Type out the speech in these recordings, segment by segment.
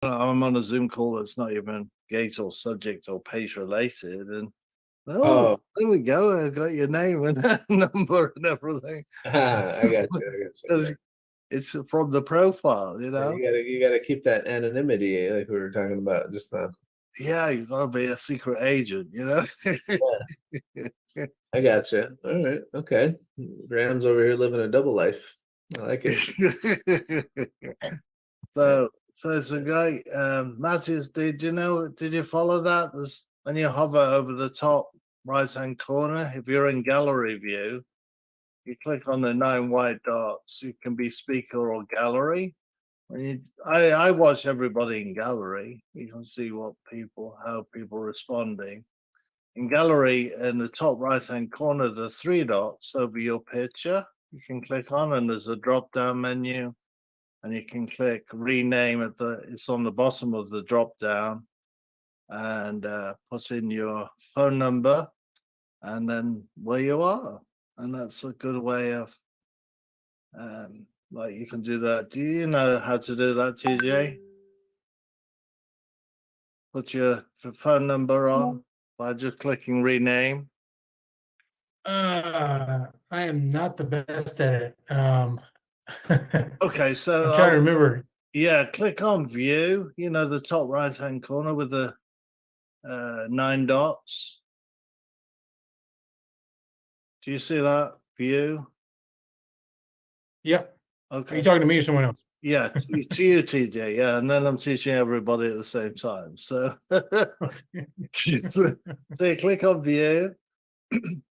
I'm on a Zoom call that's not even gate or subject or page related, and Oh, there we go. I got your name and number and everything. I got you. I got you. Yeah. It's from the profile, you Yeah, know. you gotta keep that anonymity like we were talking about just now. Yeah, you gotta be a secret agent, you know. Yeah, I got you. All right, okay. Graham's over here living a double life. I like it. Yeah. So it's a great Matthews, did you follow that? There's when you hover over the top right hand corner, if you're in gallery view, you click on the 9 white dots, you can be speaker or gallery. I watch everybody in gallery. You can see how people are responding. In gallery, in the top right hand corner, the 3 dots over your picture, you can click on, and there's a drop down menu, and you can click rename it's on the bottom of the drop down, and put in your phone number and then where you are. And that's a good way of like you can do that. Do you know how to do that, TJ? Put your phone number on by just clicking rename. I am not the best at it. Okay, so I'm trying to remember. yeah, click on view, the top right hand corner with the 9 dots. Do you see that view? Yep. Are Okay. you talking to me or someone else? Yeah, to you, TJ. Yeah, and then I'm teaching everybody at the same time. So, so you click on view,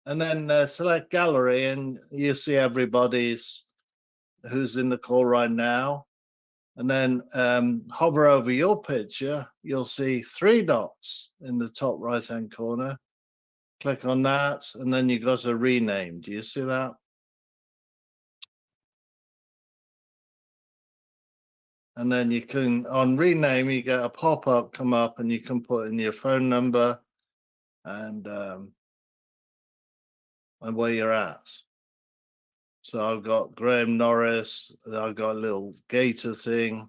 and then select gallery, and you see everybody's who's in the call right now. And then hover over your picture, you'll see 3 dots in the top right hand corner. Click on that, and then you got to rename. Do you see that? And then you can, on rename, you get a pop-up come up, and you can put in your phone number and where you're at. So I've got Graham Norris, I've got a little gator thing,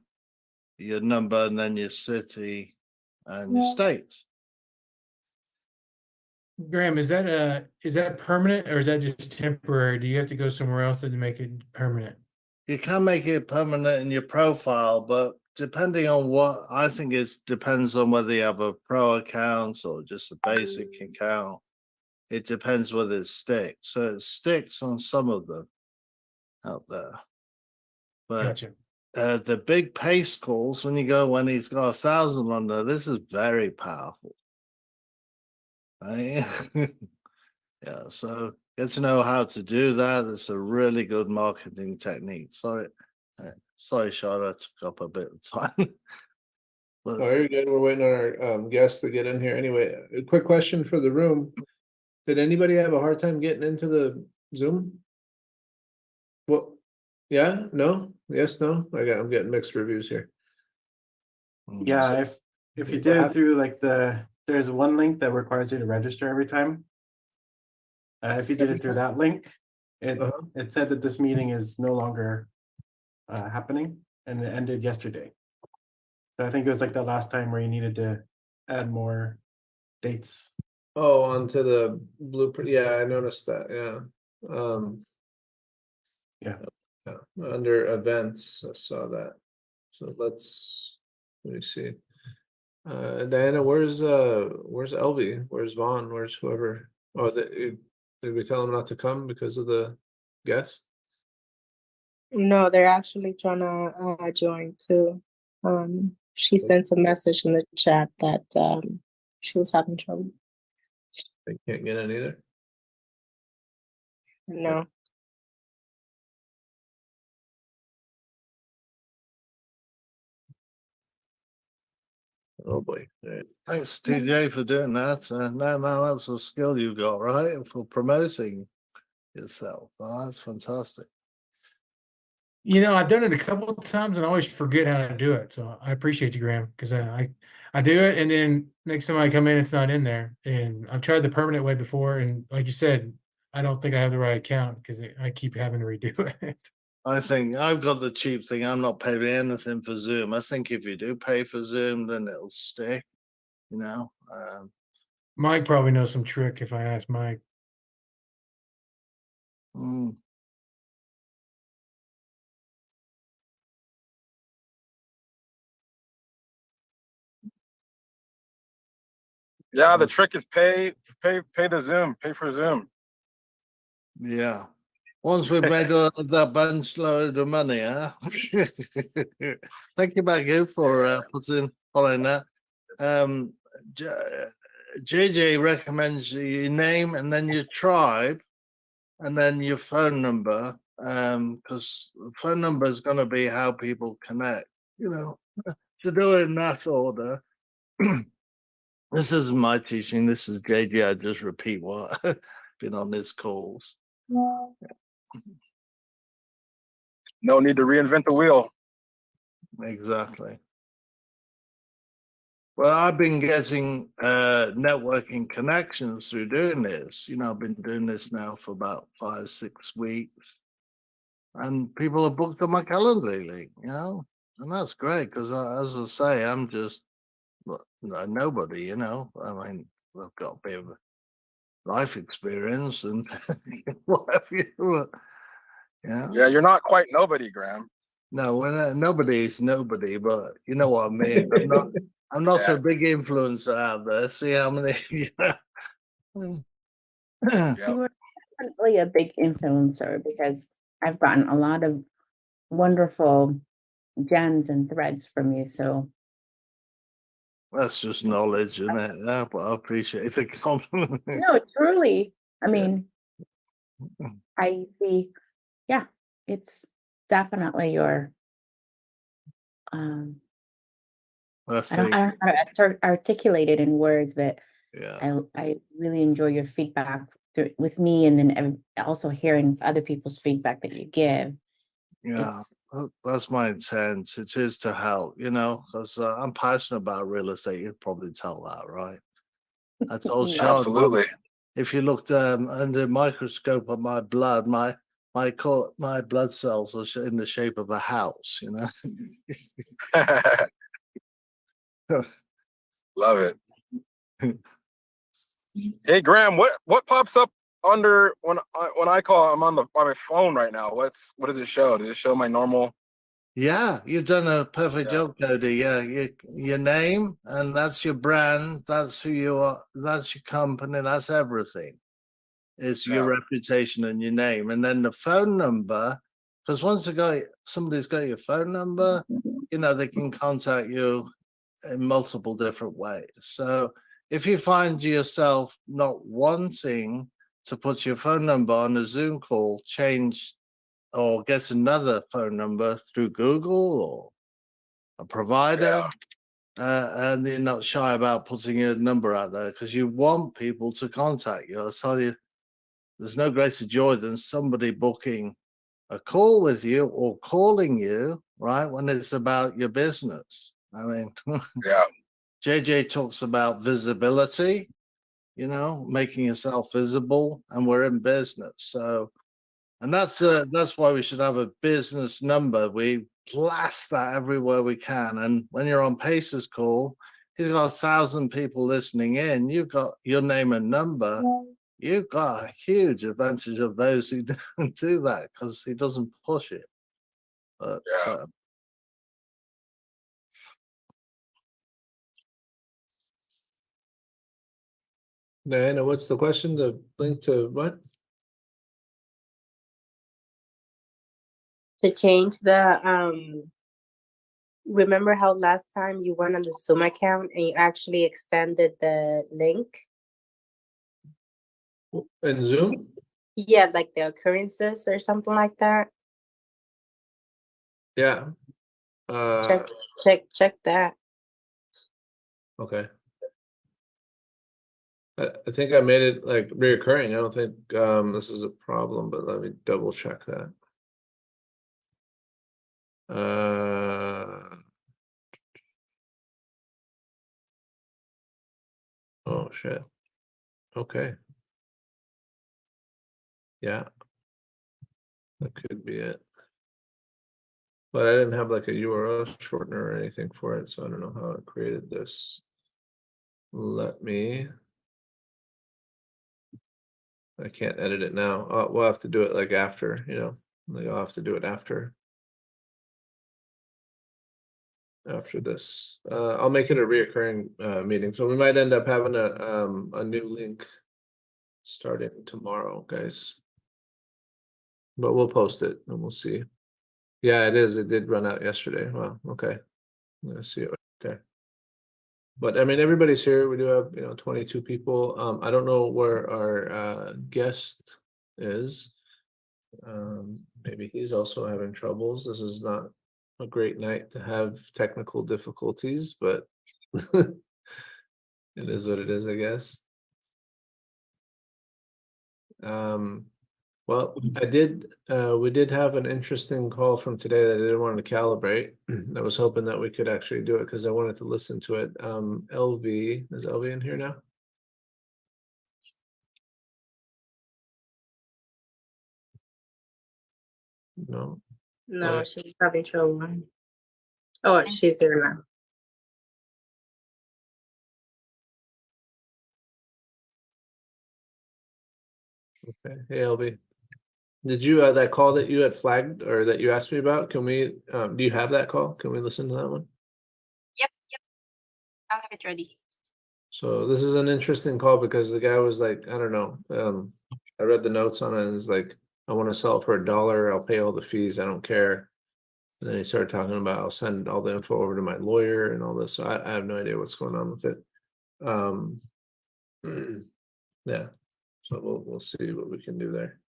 your number, and then your city and your state. Graham, is that permanent or is that just temporary? Do you have to go somewhere else to make it permanent? You can make it permanent in your profile, but depending on what, I think it depends on whether you have a pro account or just a basic account. It depends whether it sticks. So it sticks on some of them out there. But Gotcha. the big pace calls, when he's got 1,000 on there, this is very powerful. Right? Yeah, so get to know how to do that. It's a really good marketing technique. Sorry, Charlotte, I took up a bit of time. Oh, you're good. We're waiting on our guests to get in here. Anyway, a quick question for the room. Did anybody have a hard time getting into the Zoom? Well, yeah, no, yes, no. I'm getting mixed reviews here. Yeah, if you did it through there's one link that requires you to register every time. If you did it through that link, it said that this meeting is no longer happening, and it ended yesterday. So I think it was like the last time where you needed to add more dates. Oh, onto the blueprint. Yeah, I noticed that. Yeah. Yeah. Under events, I saw that. So let me see. Diana, where's Elvie? Where's Vaughn? Where's whoever? Oh, did we tell them not to come because of the guest? No, they're actually trying to join too. She sent a message in the chat that she was having trouble. They can't get in either. No. Oh boy. Right. Thanks, TJ, for doing that. Now that's a skill you got, right? For promoting yourself. Oh, that's fantastic. I've done it a couple of times and I always forget how to do it. So I appreciate you, Graham, because I do it, and then next time I come in, it's not in there. And I've tried the permanent way before, and like you said, I don't think I have the right account because I keep having to redo it. I think I've got the cheap thing. I'm not paying anything for Zoom. I think if you do pay for Zoom, then it'll stick. You know. Mike probably knows some trick if I ask Mike. Mm. Yeah, the trick is pay the Zoom, pay for Zoom. Yeah. Once we've made that bunch load of money, huh? Thank you, Maggie, for following that. JJ recommends your name and then your tribe and then your phone number, because the phone number is going to be how people connect. You know, to do it in that order. This isn't my teaching. This is JJ. I just repeat what I've been on his calls. No need to reinvent the wheel. Exactly. Well, I've been getting networking connections through doing this. You know, I've been doing this now for about 5-6 weeks, and people have booked on my Calendly, you know, and that's great because, as I say, I'm just nobody. You know, I mean, I've got a bit of life experience and whatever. Yeah, you're not quite nobody, Graham. No, nobody's nobody, but you know what I mean. I'm not Yeah. a big influencer out there. See how many? Yeah. You were definitely a big influencer because I've gotten a lot of wonderful gems and threads from you. So That's just knowledge, isn't it? Yeah, but I appreciate the compliment. no, truly, I mean, I see, yeah, it's definitely your That's I don't know how to articulate it in words, but yeah. I really enjoy your feedback with me, and then also hearing other people's feedback that you give. Yeah, that's my intent. It is to help, you know, because I'm passionate about real estate. You'd probably tell that, right? I told Sean, Absolutely. if you looked under a microscope at my blood, my blood cells are in the shape of a house, you know. Love it. Hey, Graham, what pops up under when I call? I'm on my phone right now. What does it show? Does it show my normal? Yeah, you've done a perfect Yeah. job, Cody. Yeah, your name, and that's your brand. That's who you are. That's your company. That's everything. It's your reputation and your name, and then the phone number. Because once somebody's got your phone number, you know they can contact you in multiple different ways. So if you find yourself not wanting to put your phone number on a Zoom call, change or get another phone number through Google or a provider, and you're not shy about putting your number out there because you want people to contact you. I tell you, there's no greater joy than somebody booking a call with you or calling you, right, when it's about your business. I mean, Yeah. JJ talks about visibility, you know, making yourself visible, and we're in business. So, and that's why we should have a business number. We blast that everywhere we can. And when you're on Pace's call, he's got 1,000 people listening in. You've got your name and number. You've got a huge advantage of those who don't do that because he doesn't push it. But Diana, what's the question? The link to what? To change the remember how last time you went on the Zoom account and you actually extended the link? In Zoom? Yeah, like the occurrences or something like that. Yeah. Check that. Okay. I think I made it like reoccurring. I don't think this is a problem, but let me double check that. Oh shit. Okay. Yeah. That could be it. But I didn't have like a URL shortener or anything for it, so I don't know how it created this. Let me. I can't edit it now. We'll have to do it like after, like I'll have to do it after this. I'll make it a reoccurring meeting, so we might end up having a new link starting tomorrow, guys. But we'll post it and we'll see. Yeah, it is. It did run out yesterday. Wow. Okay. I'm gonna see it right there. But I mean, everybody's here. We do have, 22 people. I don't know where our guest is. Maybe he's also having troubles. This is not a great night to have technical difficulties, but it is what it is, I guess. Well, we did have an interesting call from today that I didn't want to calibrate. I was hoping that we could actually do it because I wanted to listen to it. LV, is LV in here now? No. No, yeah. she's having trouble. Oh, she's there now. Okay. Hey, LV. Did you that call that you had flagged or that you asked me about? Can we do you have that call? Can we listen to that one? Yep. I'll have it ready. So this is an interesting call because the guy was like, I don't know. I read the notes on it and it's like, I want to sell it for $1. I'll pay all the fees. I don't care. And then he started talking about I'll send all the info over to my lawyer and all this. So I have no idea what's going on with it. Yeah. So we'll see what we can do there.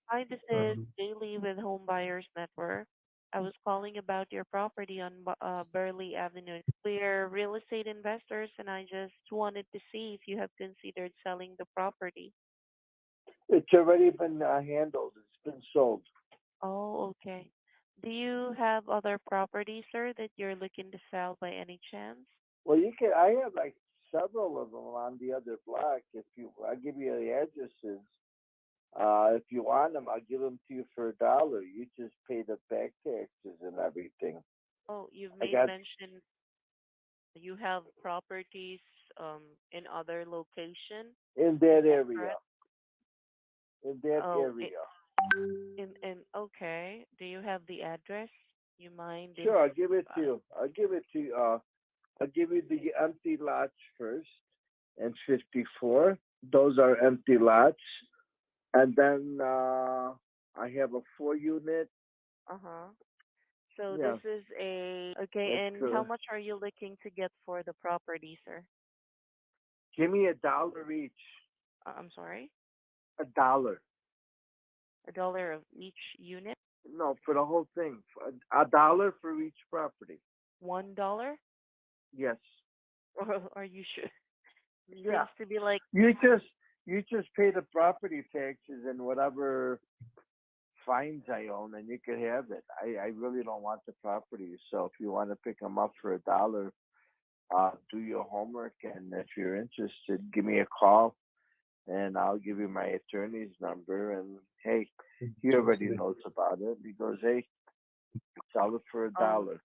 Hi, this is Daily with Home Buyers Network. I was calling about your property on Burley Avenue. We're real estate investors, and I just wanted to see if you have considered selling the property. It's already been handled. It's been sold. Oh, okay. Do you have other properties, sir, that you're looking to sell by any chance? Well, you can. I have like several of them on the other block. I'll give you the addresses. If you want them, I'll give them to you for $1. You just pay the back taxes and everything. Oh, you've made mention you have properties in other location. In that area. Correct? In that area. Okay. Do you have the address? You mind? Sure, I'll give it to you. I'll give you the empty lots first, and 54. Those are empty lots, and then I have a 4-unit. So yeah. this is okay. And how much are you looking to get for the property, sir? Give me $1 each. I'm sorry. $1. $1 of each unit? No, for the whole thing. $1 for each property. $1? Yes. Are you sure? Yeah. Seems to be like You just pay the property taxes and whatever fines I own, and you can have it. I really don't want the property, so if you want to pick them up for $1, do your homework, and if you're interested, give me a call, and I'll give you my attorney's number. And hey, he already knows about it. He goes, hey, sell it for $1.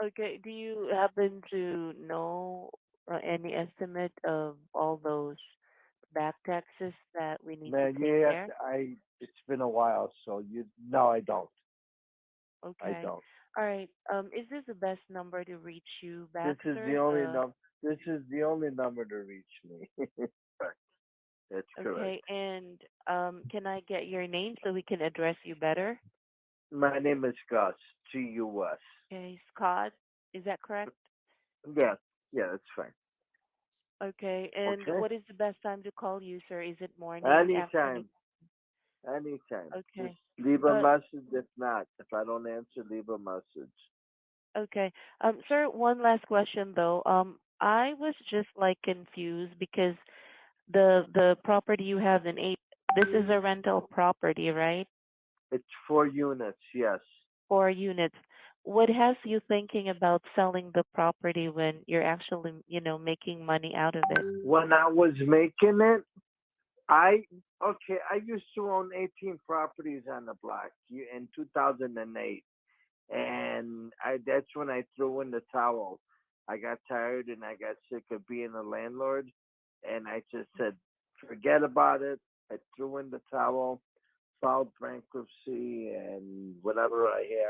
Okay. Do you happen to know any estimate of all those back taxes that we need to pay there? It's been a while, so no, I don't. Okay. I don't. All right. Is this the best number to reach you back, This is sir? the only number. This is the only number to reach me. That's correct. Okay. And can I get your name so we can address you better? My name is Gus. Gus. Okay, Scott. Is that correct? Yeah, that's fine. Okay. And Okay. what is the best time to call you, sir? Is it morning? Anytime. Afternoon? Anytime. Okay. Just leave a message. If not, if I don't answer, leave a message. Okay. Sir, one last question though. I was just like confused because the property you have in this is a rental property, right? It's 4 units, yes. 4 units. What has you thinking about selling the property when you're actually, making money out of it? When I was making it, Okay, I used to own 18 properties on the block in 2008, and that's when I threw in the towel. I got tired and I got sick of being a landlord, and I just said, forget about it. I threw in the towel, filed bankruptcy, and whatever I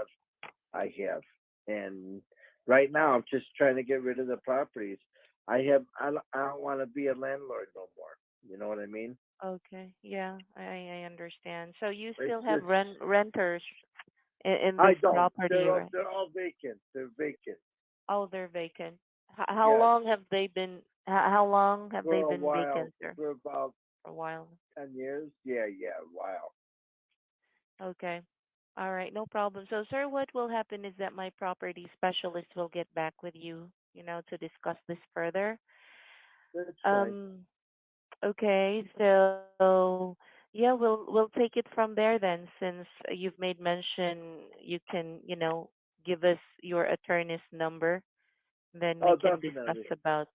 have. And right now, I'm just trying to get rid of the properties. I don't want to be a landlord no more. You know what I mean? Okay, yeah, I understand. So you It's still have just renters in I this don't. property, right? They're all vacant. They're vacant. Oh, they're vacant. How Yes, long have they been? How long have they for a been while, vacant, sir? for about For a while. 10 years. Yeah, yeah, a while. Okay. All right, no problem. So, sir, what will happen is that my property specialist will get back with you, to discuss this further. That's fine. Um, okay, so yeah, we'll take it from there then, since you've made mention you can, give us your attorney's number, then we Oh, can discuss definitely, about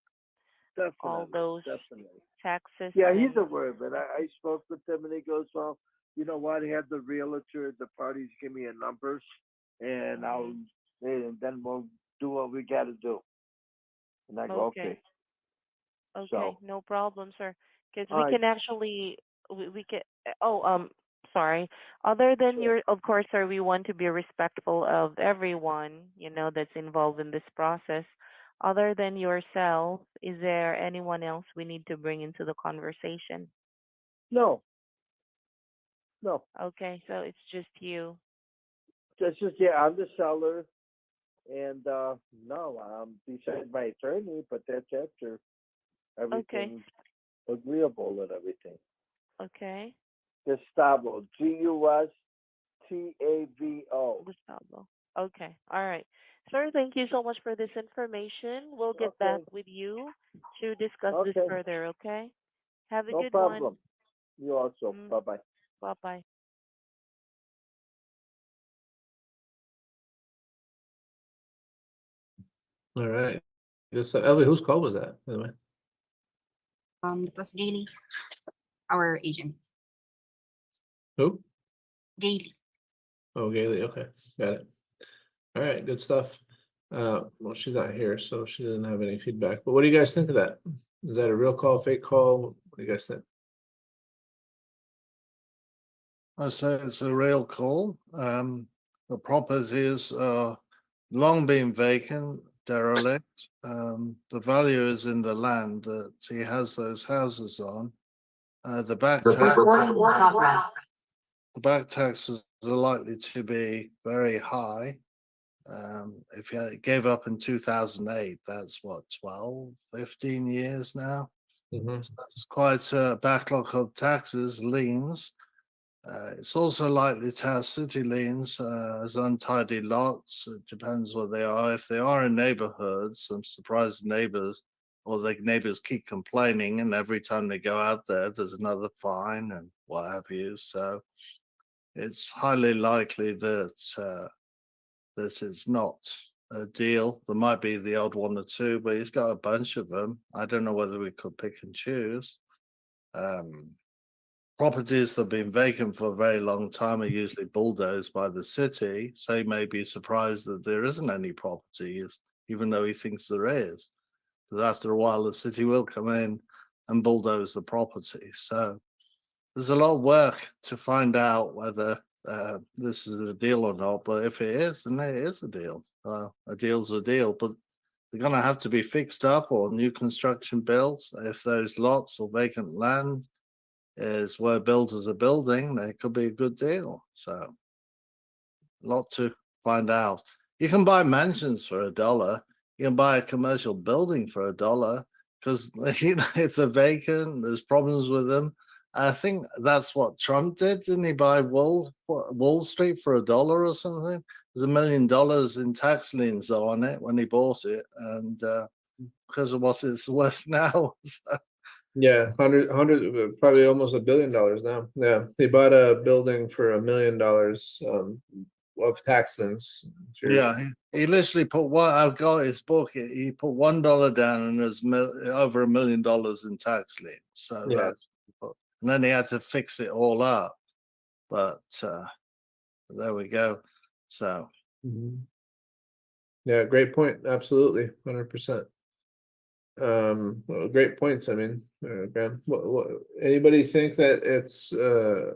all definitely, those definitely. taxes Yeah, he's and aware of it. I spoke with him, and he goes, "Well, you know what? Have the realtor, the parties, give me a numbers, and mhm. and then we'll do what we got to do." And I go, Okay. "Okay." Okay, So, no problem, sir. Because all we right, can actually, we can, oh, sorry. Other than sure. your, of course, sir, we want to be respectful of everyone, that's involved in this process. Other than yourself, is there anyone else we need to bring into the conversation? No, no. Okay, so it's just you. That's just yeah. I'm the seller, and no, besides my attorney, but that's after Okay, everything's agreeable and everything. okay. Gustavo, Gustavo. Gustavo. Okay, all right. Sir, thank you so much for this information. We'll get back Okay, with you to discuss this okay, further, okay? Have a no good one. problem. You also. Mm, Bye bye. bye-bye. All right. Just Ellie, whose call was that, by the way? It was Gailey, our agent. Who? Gailey. Oh, Gailey. Okay, got it. All right, good stuff. Well, she's not here, so she doesn't have any feedback. But what do you guys think of that? Is that a real call, fake call? What do you guys think? I say it's a real call. The properties are long been vacant, derelict. The value is in the land that he has those houses on. The back taxes are likely to be very high. If you gave up in 2008, that's what, 12, 15 years now. Mhm. So that's quite a backlog of taxes, liens. It's also likely to have city liens as untidy lots. It depends what they are. If they are in neighborhoods, I'm surprised neighbors or the neighbors keep complaining, and every time they go out there, there's another fine and what have you. So it's highly likely that this is not a deal. There might be the odd one or two, but he's got a bunch of them. I don't know whether we could pick and choose. Properties that have been vacant for a very long time are usually bulldozed by the city, so he may be surprised that there isn't any properties, even though he thinks there is. Because after a while, the city will come in and bulldoze the property. So there's a lot of work to find out whether this is a deal or not. But if it is, then it is a deal. A deal's a deal, but they're going to have to be fixed up or new construction built. If those lots or vacant land is where builders are building, it could be a good deal. So a lot to find out. You can buy mansions for $1. You can buy a commercial building for $1 because it's a vacant. There's problems with them. I think that's what Trump did. Didn't he buy Wall Street for $1 or something? There's $1 million in tax liens on it when he bought it, and because of what it's worth now. Yeah, 100, probably almost $1 billion now. Yeah, he bought a building for $1 million of tax liens. Yeah, he literally put one. I've got his book. He put $1 down, and there's over $1 million in tax liens. So Yeah. that's and then he had to fix it all up. But there we go. So Yeah, great point. Absolutely, 100%. Well, great points. I mean, Graham, what anybody think that it's a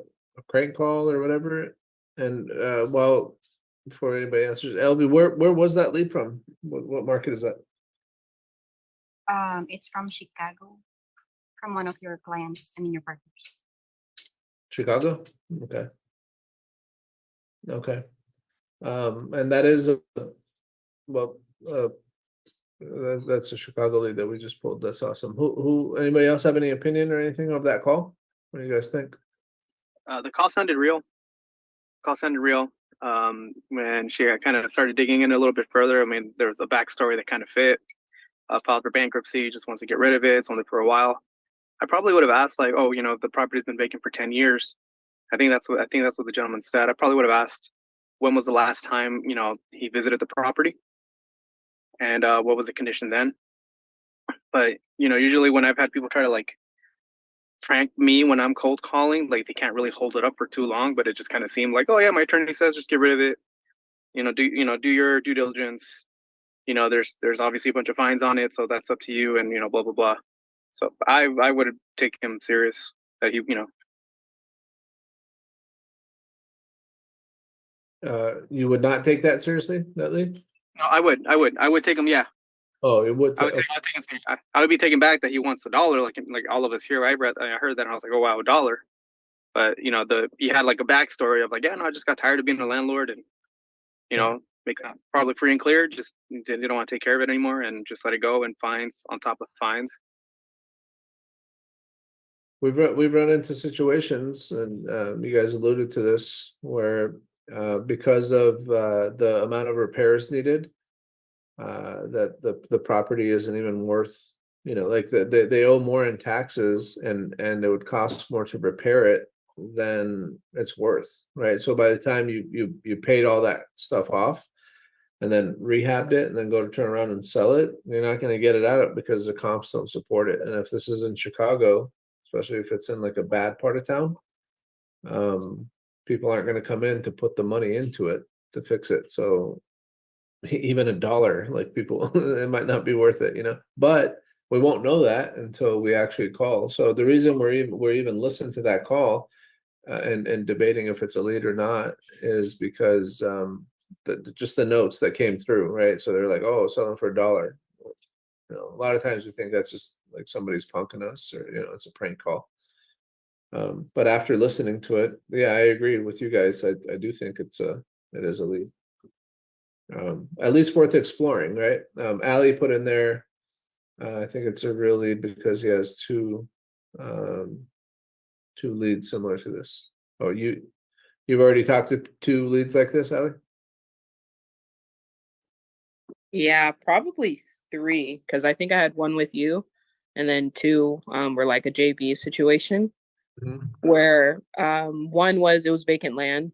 crank call or whatever? And well, before anybody answers, LB, where was that lead from? What market is that? It's from Chicago, from one of your clients. I mean, your partners. Chicago. Okay. Okay. And that is well, that's a Chicago lead that we just pulled. That's awesome. Who? Anybody else have any opinion or anything of that call? What do you guys think? The call sounded real. When she kind of started digging in a little bit further, I mean, there was a backstory that kind of fit. Filed for bankruptcy, just wants to get rid of it. It's only for a while. I probably would have asked, like, oh, the property's been vacant for 10 years. I think that's what the gentleman said. I probably would have asked, when was the last time he visited the property, and what was the condition then? But usually when I've had people try to like prank me when I'm cold calling, like they can't really hold it up for too long. But it just kind of seemed like, oh yeah, my attorney says just get rid of it. Do your due diligence. There's obviously a bunch of fines on it, so that's up to you, and blah blah blah. So I would take him serious that he You would not take that seriously, that lead? No, I would take him. Yeah. Oh, it would. I would I would be taken back that he wants $1, like all of us here. I heard that and I was like, oh wow, $1. But he had like a backstory of like, yeah, no, I just got tired of being a landlord, and makes it probably free and clear. Just they don't want to take care of it anymore, and just let it go, and fines on top of fines. We've run into situations, and you guys alluded to this, where because of the amount of repairs needed, that the property isn't even worth, like they owe more in taxes, and it would cost more to repair it than it's worth, right? So by the time you paid all that stuff off and then rehabbed it and then go to turn around and sell it, you're not going to get it out because the comps don't support it. And if this is in Chicago, especially if it's in like a bad part of town, people aren't going to come in to put the money into it to fix it. So even $1, like people, it might not be worth it, but we won't know that until we actually call. So the reason we're even listening to that call and debating if it's a lead or not is because just the notes that came through, right? So they're like, oh, selling for $1. A lot of times we think that's just like somebody's punking us, or it's a prank call. But after listening to it, yeah, I agree with you guys. I do think it is a lead. At least worth exploring, right? Ali put in there, I think it's a real lead because he has two leads similar to this. Oh, you've already talked to 2 leads like this, Ali? Yeah, probably 3, because I think I had one with you, and then 2 were like a JV situation. Where one was, it was vacant land.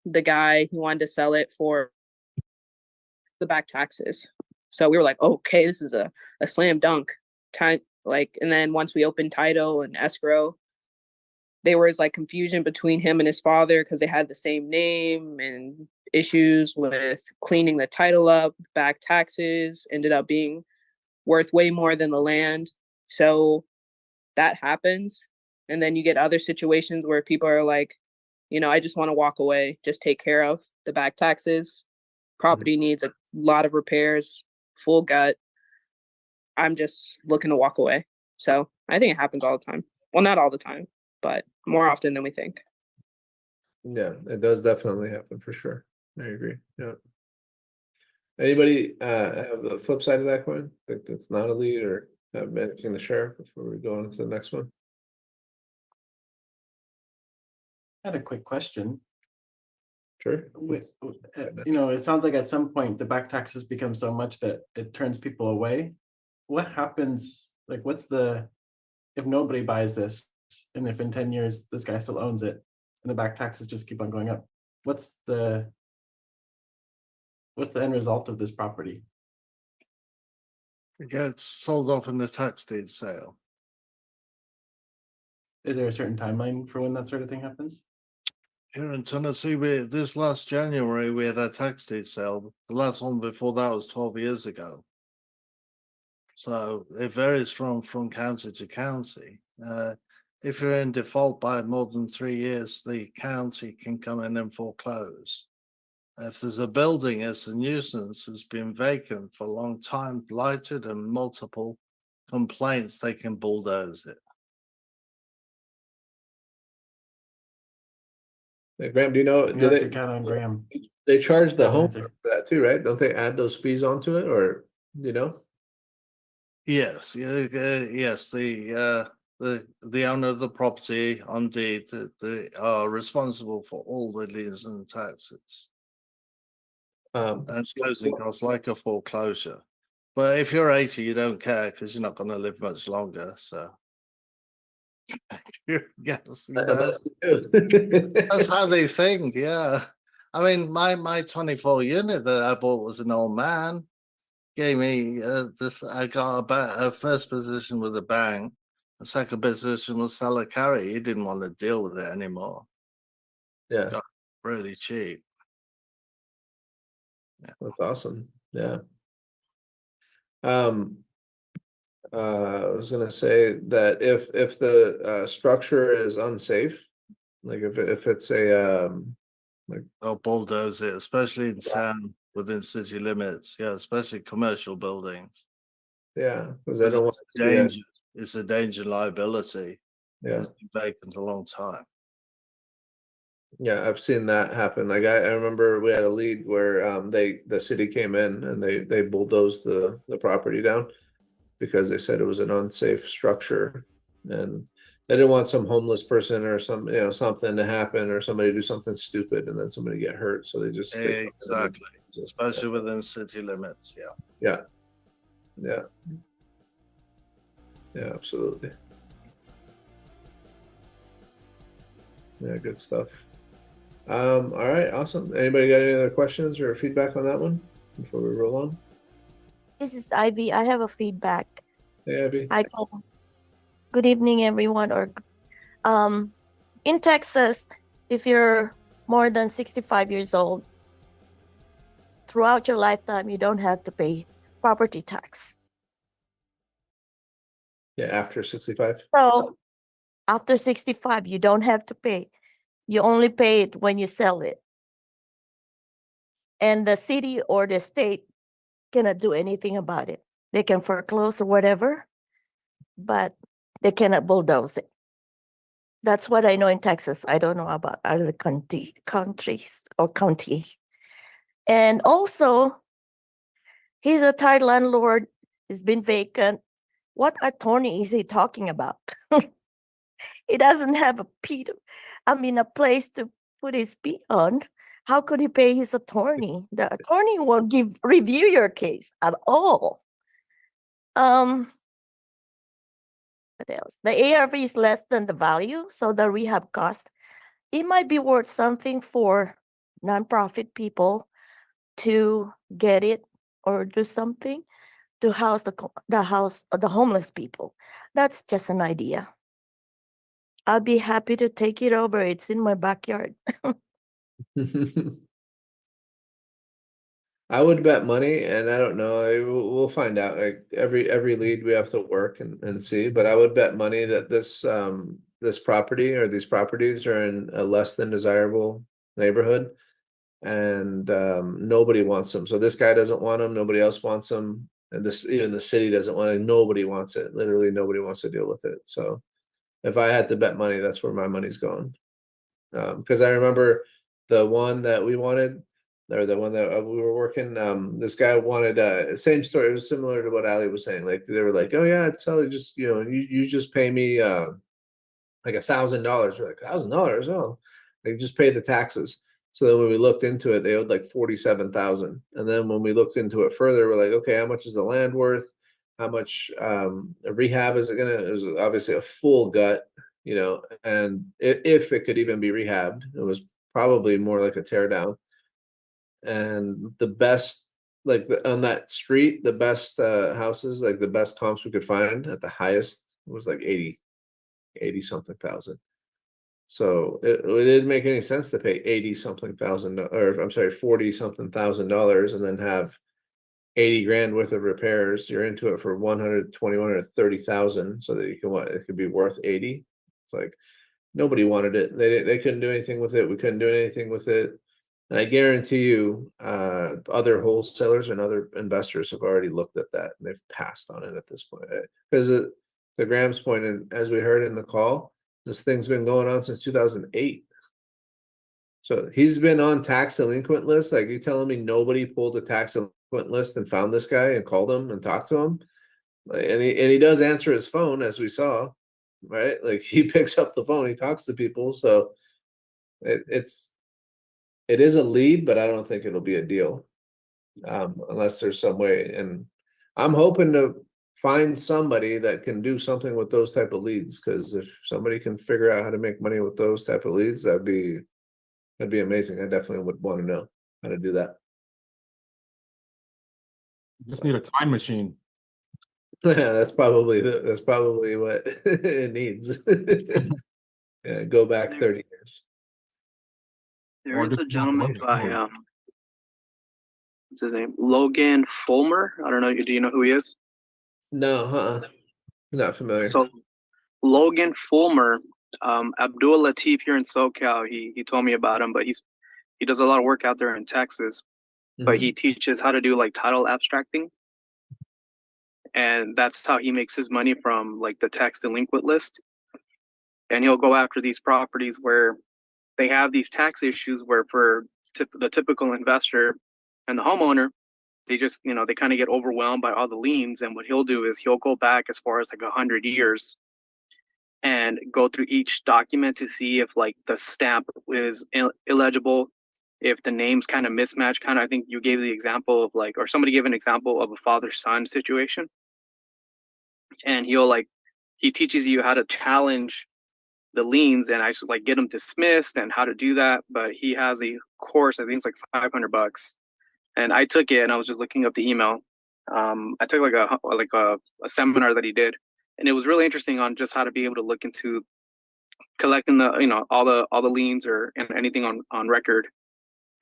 The guy, he wanted to sell it for the back taxes. So we were like, okay, this is a slam dunk time. And then once we opened title and escrow, there was like confusion between him and his father because they had the same name, and issues with cleaning the title up. Back taxes ended up being worth way more than the land. So that happens. And then you get other situations where people are like, I just want to walk away, just take care of the back taxes. Property needs a lot of repairs, full gut. I'm just looking to walk away. So I think it happens all the time. Well, not all the time, but more often than we think. Yeah, it does definitely happen for sure. I agree. Yeah. Anybody have the flip side of that coin? Think that's not a lead, or have anything to share before we go on to the next one? I had a quick question. Sure. It sounds like at some point the back taxes become so much that it turns people away. What happens? Like, if nobody buys this, and if in 10 years this guy still owns it, and the back taxes just keep on going up, what's the end result of this property? It gets sold off in the tax deed sale. Is there a certain timeline for when that sort of thing happens? Here in Tennessee, this last January we had a tax deed sale. The last one before that was 12 years ago. So it varies from county to county. If you're in default by more than 3 years, the county can come in and foreclose. If there's a building as a nuisance has been vacant for a long time, blighted and multiple complaints, they can bulldoze it. Hey, Graham, do you know, You do have they, to count on Graham. they charge the Yeah, home they- for that too, right? Don't they add those fees onto it, or, you know? Yes, yes, the owner of the property on deed, they are responsible for all the liens and taxes and closing costs like a foreclosure. But if you're 80, you don't care because you're not going to live much longer. So, yes, that's how they think. Yeah, I mean, my 24 unit that I bought was an old man. Gave me this. I got a first position with the bank. The second position was seller carry. He didn't want to deal with it anymore. Yeah, Got really cheap. Yeah. that's awesome. Yeah. I was gonna say that if the structure is unsafe, like if it's a They'll bulldoze it, especially in town within city limits. Yeah, especially commercial buildings. yeah, because I don't want It's it to be a, danger. It's a danger liability. yeah. It's been vacant a long time. Yeah, I've seen that happen. Like I remember we had a lead where the city came in and they bulldozed the property down because they said it was an unsafe structure and they didn't want some homeless person or something to happen or somebody do something stupid and then somebody get hurt. So they just Exactly. Especially within city limits. Yeah. Yeah. Yeah, absolutely. Yeah, good stuff. All right, awesome. Anybody got any other questions or feedback on that one before we roll on? This is Ivy. I have a feedback. Hey, Abby. Hi, good evening, everyone. In Texas, if you're more than 65 years old, throughout your lifetime, you don't have to pay property tax. Yeah, after 65. So after 65, you don't have to pay. You only pay it when you sell it. And the city or the state cannot do anything about it. They can foreclose or whatever, but they cannot bulldoze it. That's what I know in Texas. I don't know about other countries or county. And also, he's a tired landlord. It's been vacant. What attorney is he talking about? He doesn't have a place to put his feet on. How could he pay his attorney? The attorney won't review your case at all. What else? The ARV is less than the value, so the rehab cost, it might be worth something for nonprofit people to get it or do something to house the homeless people. That's just an idea. I'll be happy to take it over. It's in my backyard. I would bet money, and I don't know. We'll find out. Like every lead we have to work and see. But I would bet money that this property or these properties are in a less than desirable neighborhood, and nobody wants them. So this guy doesn't want them. Nobody else wants them, and even the city doesn't want it. Nobody wants it. Literally, nobody wants to deal with it. So if I had to bet money, that's where my money's going. Because I remember the one that we wanted. Or the one that we were working, this guy wanted same story. It was similar to what Ali was saying. Like they were like, "Oh yeah, tell you just you just pay me like $1,000." We're like $1,000? Oh, they just pay the taxes. So then when we looked into it, they owed like 47,000. And then when we looked into it further, we're like, okay, how much is the land worth? How much rehab is it gonna? It was obviously a full gut, and if it could even be rehabbed, it was probably more like a tear down. And the best on that street, the best houses, like the best comps we could find at the highest was like 80. 80 something thousand. So it didn't make any sense to pay 80 something thousand, or I'm sorry, 40 something $1,000 and then have 80 grand worth of repairs. You're into it for 120, 130,000 so that you can, it could be worth 80. It's like nobody wanted it. They couldn't do anything with it. We couldn't do anything with it. And I guarantee you, other wholesalers and other investors have already looked at that and they've passed on it at this point. Because to Graham's point, and as we heard in the call, this thing's been going on since 2008. So he's been on tax delinquent lists. Like, you telling me nobody pulled a tax delinquent list and found this guy and called him and talked to him? And he does answer his phone, as we saw, right? Like, he picks up the phone, he talks to people. So it is a lead, but I don't think it'll be a deal, unless there's some way. And I'm hoping to find somebody that can do something with those type of leads, because if somebody can figure out how to make money with those type of leads, that'd be amazing. I definitely would want to know how to do that. Just need a time machine. Yeah, that's probably what it needs. Yeah, go back 30 years. There is a gentleman by what's his name? Logan Fulmer. I don't know. Do you know who he is? No, not familiar. So Logan Fulmer, Abdul Latif here in SoCal. He told me about him, but he does a lot of work out there in Texas. But he teaches how to do like title abstracting, and that's how he makes his money, from like the tax delinquent list. And he'll go after these properties where they have these tax issues, where for the typical investor and the homeowner, they just, they kind of get overwhelmed by all the liens. And what he'll do is he'll go back as far as like 100 years and go through each document to see if like the stamp is illegible, if the names kind of mismatch. I think you gave the example of like, or somebody gave an example of a father-son situation. And he teaches you how to challenge the liens, and I should like get them dismissed and how to do that. But he has a course, I think it's like $500. And I took it, and I was just looking up the email. I took like a seminar that he did, and it was really interesting on just how to be able to look into collecting the all the liens or anything on record,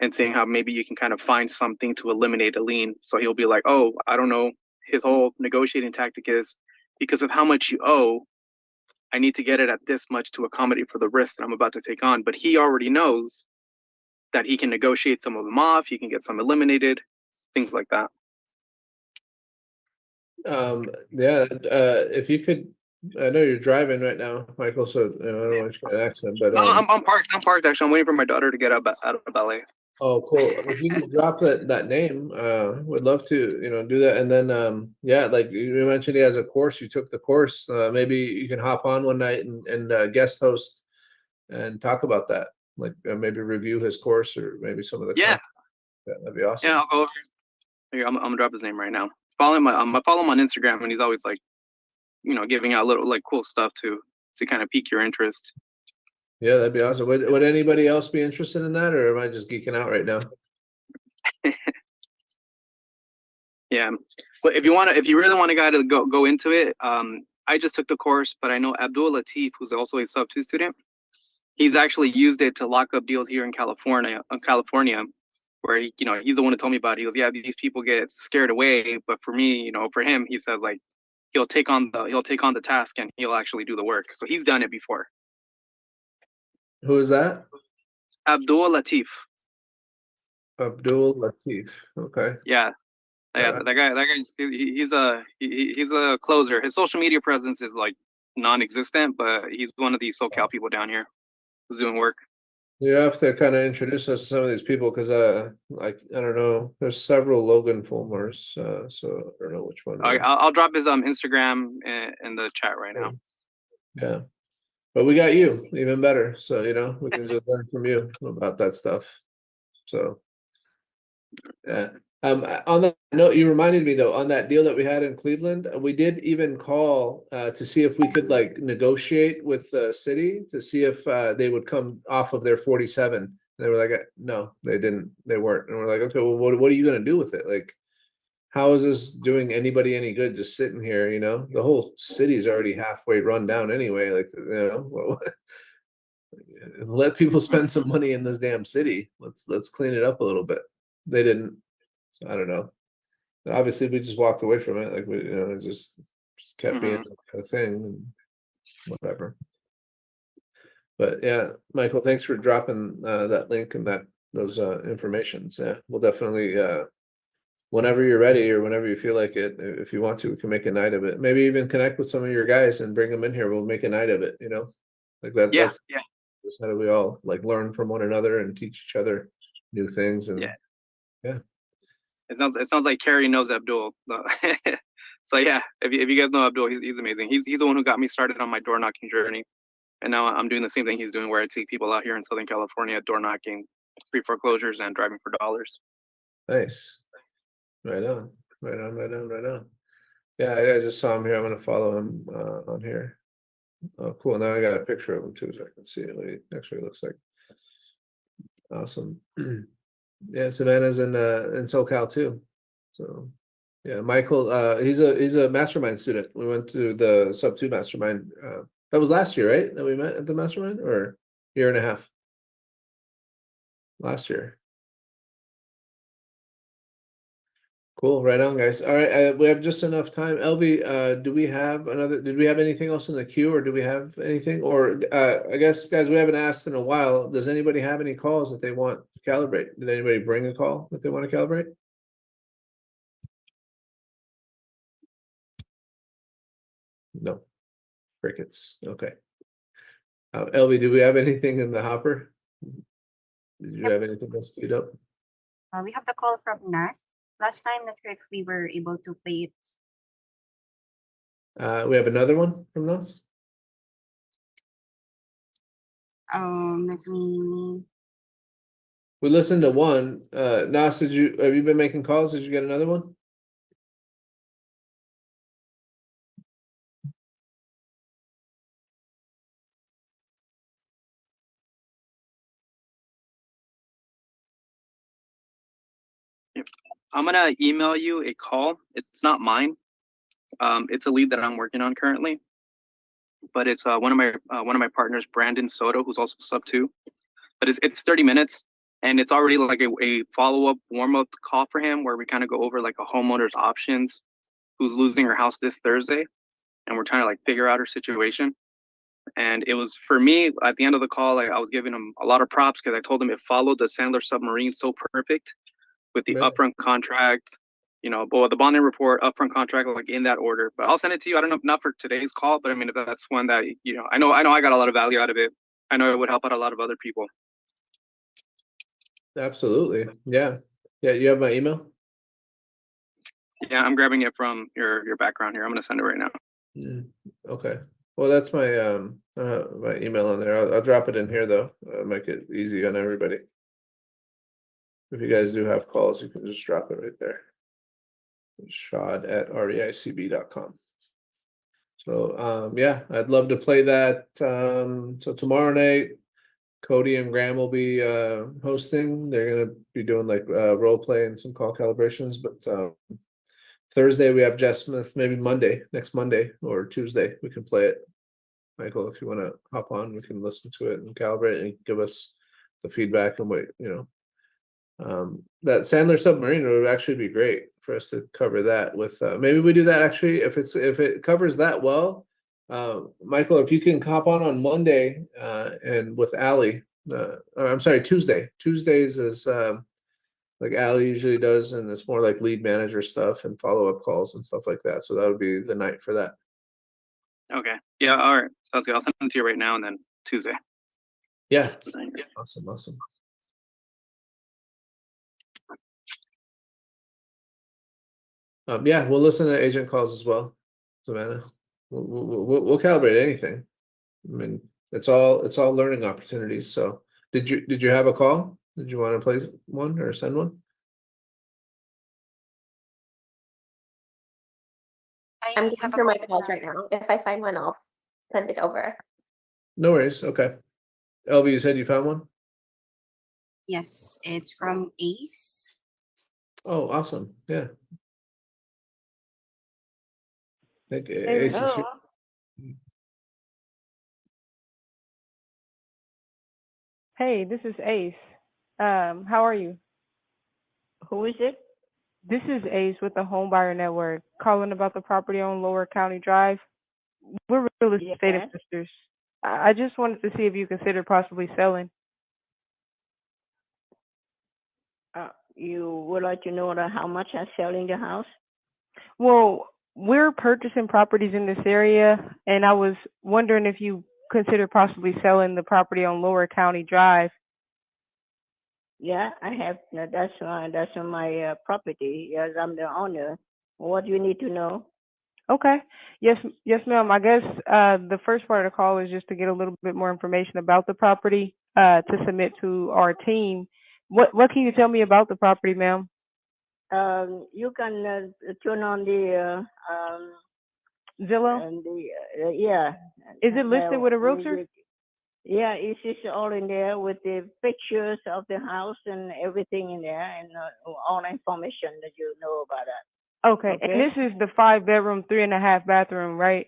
and seeing how maybe you can kind of find something to eliminate a lien. So he'll be like, oh, I don't know, his whole negotiating tactic is, because of how much you owe, I need to get it at this much to accommodate for the risk that I'm about to take on. But he already knows that he can negotiate some of them off, he can get some eliminated, things like that. If you could, I know you're driving right now, Michael, so I don't want you to get an accident, but No, I'm parked actually. I'm waiting for my daughter to get out of ballet. Oh, cool. If you could drop that name, would love to, do that. And then, like you mentioned, he has a course. You took the course. Maybe you can hop on one night and guest host and talk about that. Like maybe review his course, or maybe some of the content. That'd be awesome. Yeah, I'll go over. Here, I'm gonna drop his name right now. Follow him. I follow him on Instagram, and he's always like, giving out little like cool stuff to kind of pique your interest. Yeah, that'd be awesome. Would anybody else be interested in that, or am I just geeking out right now? Yeah, but if you really want a guy to go into it, I just took the course, but I know Abdul Latif, who's also a sub 2 student. He's actually used it to lock up deals here in California, where he's the one who told me about it. He goes, yeah, these people get scared away, but for me, for him, he says like he'll take on the task and he'll actually do the work. So he's done it before. Who is that? Abdul Latif. Abdul Latif. Okay. Yeah. That guy. He's a closer. His social media presence is like non-existent, but he's one of these SoCal people down here who's doing work. You have to kind of introduce us to some of these people, because I don't know. There's several Logan Fulmers, so I don't know which one. I'll drop his Instagram in the chat right now. Yeah, but we got you, even better. So we can just learn from you about that stuff. So yeah. On that note, you reminded me though, on that deal that we had in Cleveland, we did even call to see if we could like negotiate with the city to see if they would come off of their 47. And they were like, no, they didn't, they weren't. And we're like, okay, well, what are you going to do with it? Like, how is this doing anybody any good just sitting here, you know? The whole city's already halfway run down anyway, like, you know, let people spend some money in this damn city. Let's clean it up a little bit. They didn't, so I don't know. Obviously, we just walked away from it, like we, you know, it just kept being a thing and whatever. But yeah, Michael, thanks for dropping that link and those informations. Yeah, we'll definitely whenever you're ready or whenever you feel like it, if you want to, we can make a night of it. Maybe even connect with some of your guys and bring them in here. We'll make a night of it, you know, like that. Yeah, That's how do we all like learn from one another and teach each other new things. And yeah. It sounds like Carrie knows Abdul. So yeah, if you guys know Abdul, he's amazing. He's the one who got me started on my door knocking journey, and now I'm doing the same thing he's doing, where I take people out here in Southern California door knocking, free foreclosures, and driving for dollars. Nice. Right on. Yeah, I just saw him here. I'm gonna follow him on here. Oh, cool. Now I got a picture of him too, so I can see what he actually looks like. Awesome. Yeah, Savannah's in SoCal too. So yeah, Michael, he's a mastermind student. We went to the sub 2 mastermind. That was last year, right? That we met at the mastermind, or year and a half? Last year. Cool, right on, guys. All right, we have just enough time. LV, did we have anything else in the queue, or do we have anything? Or I guess, guys, we haven't asked in a while. Does anybody have any calls that they want to calibrate? Did anybody bring a call that they want to calibrate? No. Crickets. Okay. LV, do we have anything in the hopper? Did you have anything else queued up? We have the call from Nas. Last time, not sure if we were able to play it. We have another one from us. Let me. We listened to one. Nas, have you been making calls? Did you get another one? I'm gonna email you a call. It's not mine. It's a lead that I'm working on currently, but it's one of my partners, Brandon Soto, who's also sub 2. But it's 30 minutes, and it's already like a follow-up warm-up call for him, where we kind of go over like a homeowner's options, who's losing her house this Thursday, and we're trying to like figure out her situation. And it was, for me, at the end of the call, like I was giving him a lot of props, because I told him it followed the Sandler submarine so perfect, with the upfront contract, you know, but the bonding report, upfront contract, like in that order. But I'll send it to you. I don't know, not for today's call, but I mean, if that's one that, you know, I know I got a lot of value out of it. I know it would help out a lot of other people. Absolutely. Yeah. Yeah. You have my email? Yeah, I'm grabbing it from your background here. I'm gonna send it right now. Okay. Well, that's my my email on there. I'll drop it in here though. Make it easy on everybody. If you guys do have calls, you can just drop it right there. Shad@reicb.com. So yeah, I'd love to play that. So tomorrow night, Cody and Graham will be hosting. They're gonna be doing like role play and some call calibrations. But Thursday we have Jeff Smith. Maybe next Monday or Tuesday, we can play it. Michael, if you want to hop on, we can listen to it and calibrate and give us the feedback and what, you know. That Sandler submarine would actually be great for us to cover that with. Maybe we do that actually if it covers that well. Michael, if you can hop on Monday and with Allie. I'm sorry, Tuesday. Tuesdays is like Allie usually does, and it's more like lead manager stuff and follow-up calls and stuff like that. So that would be the night for that. Okay. Yeah. All right. Sounds good. I'll send it to you right now, and then Tuesday. Yeah. Awesome. Yeah, we'll listen to agent calls as well, Savannah. We'll calibrate anything. I mean, it's all learning opportunities. So, did you have a call? Did you want to place one or send one? I'm going through my calls right now. If I find one, I'll send it over. No worries. Okay. LV, you said you found one? Yes, it's from Ace. Oh, awesome. Yeah. think There we Ace is here. go. Hey, this is Ace. How are you? Who is it? This is Ace with the Homebuyer Network, calling about the property on Lower County Drive. We're real estate Yes. investors. I just wanted to see if you considered possibly selling. You would like to know how much I'm selling the house? Well, we're purchasing properties in this area, and I was wondering if you consider possibly selling the property on Lower County Drive. Yeah, I have. That's on my property. Yes, I'm the owner. What do you need to know? Okay. Yes, ma'am. I guess the first part of the call is just to get a little bit more information about the property to submit to our team. What can you tell me about the property, ma'am? You can turn on the Zillow? and the yeah. Is it listed with a realtor? Yeah, it's just all in there with the pictures of the house and everything in there, and all the information that you know about that. Okay. And this is the 5-bedroom, 3.5 bathroom, right?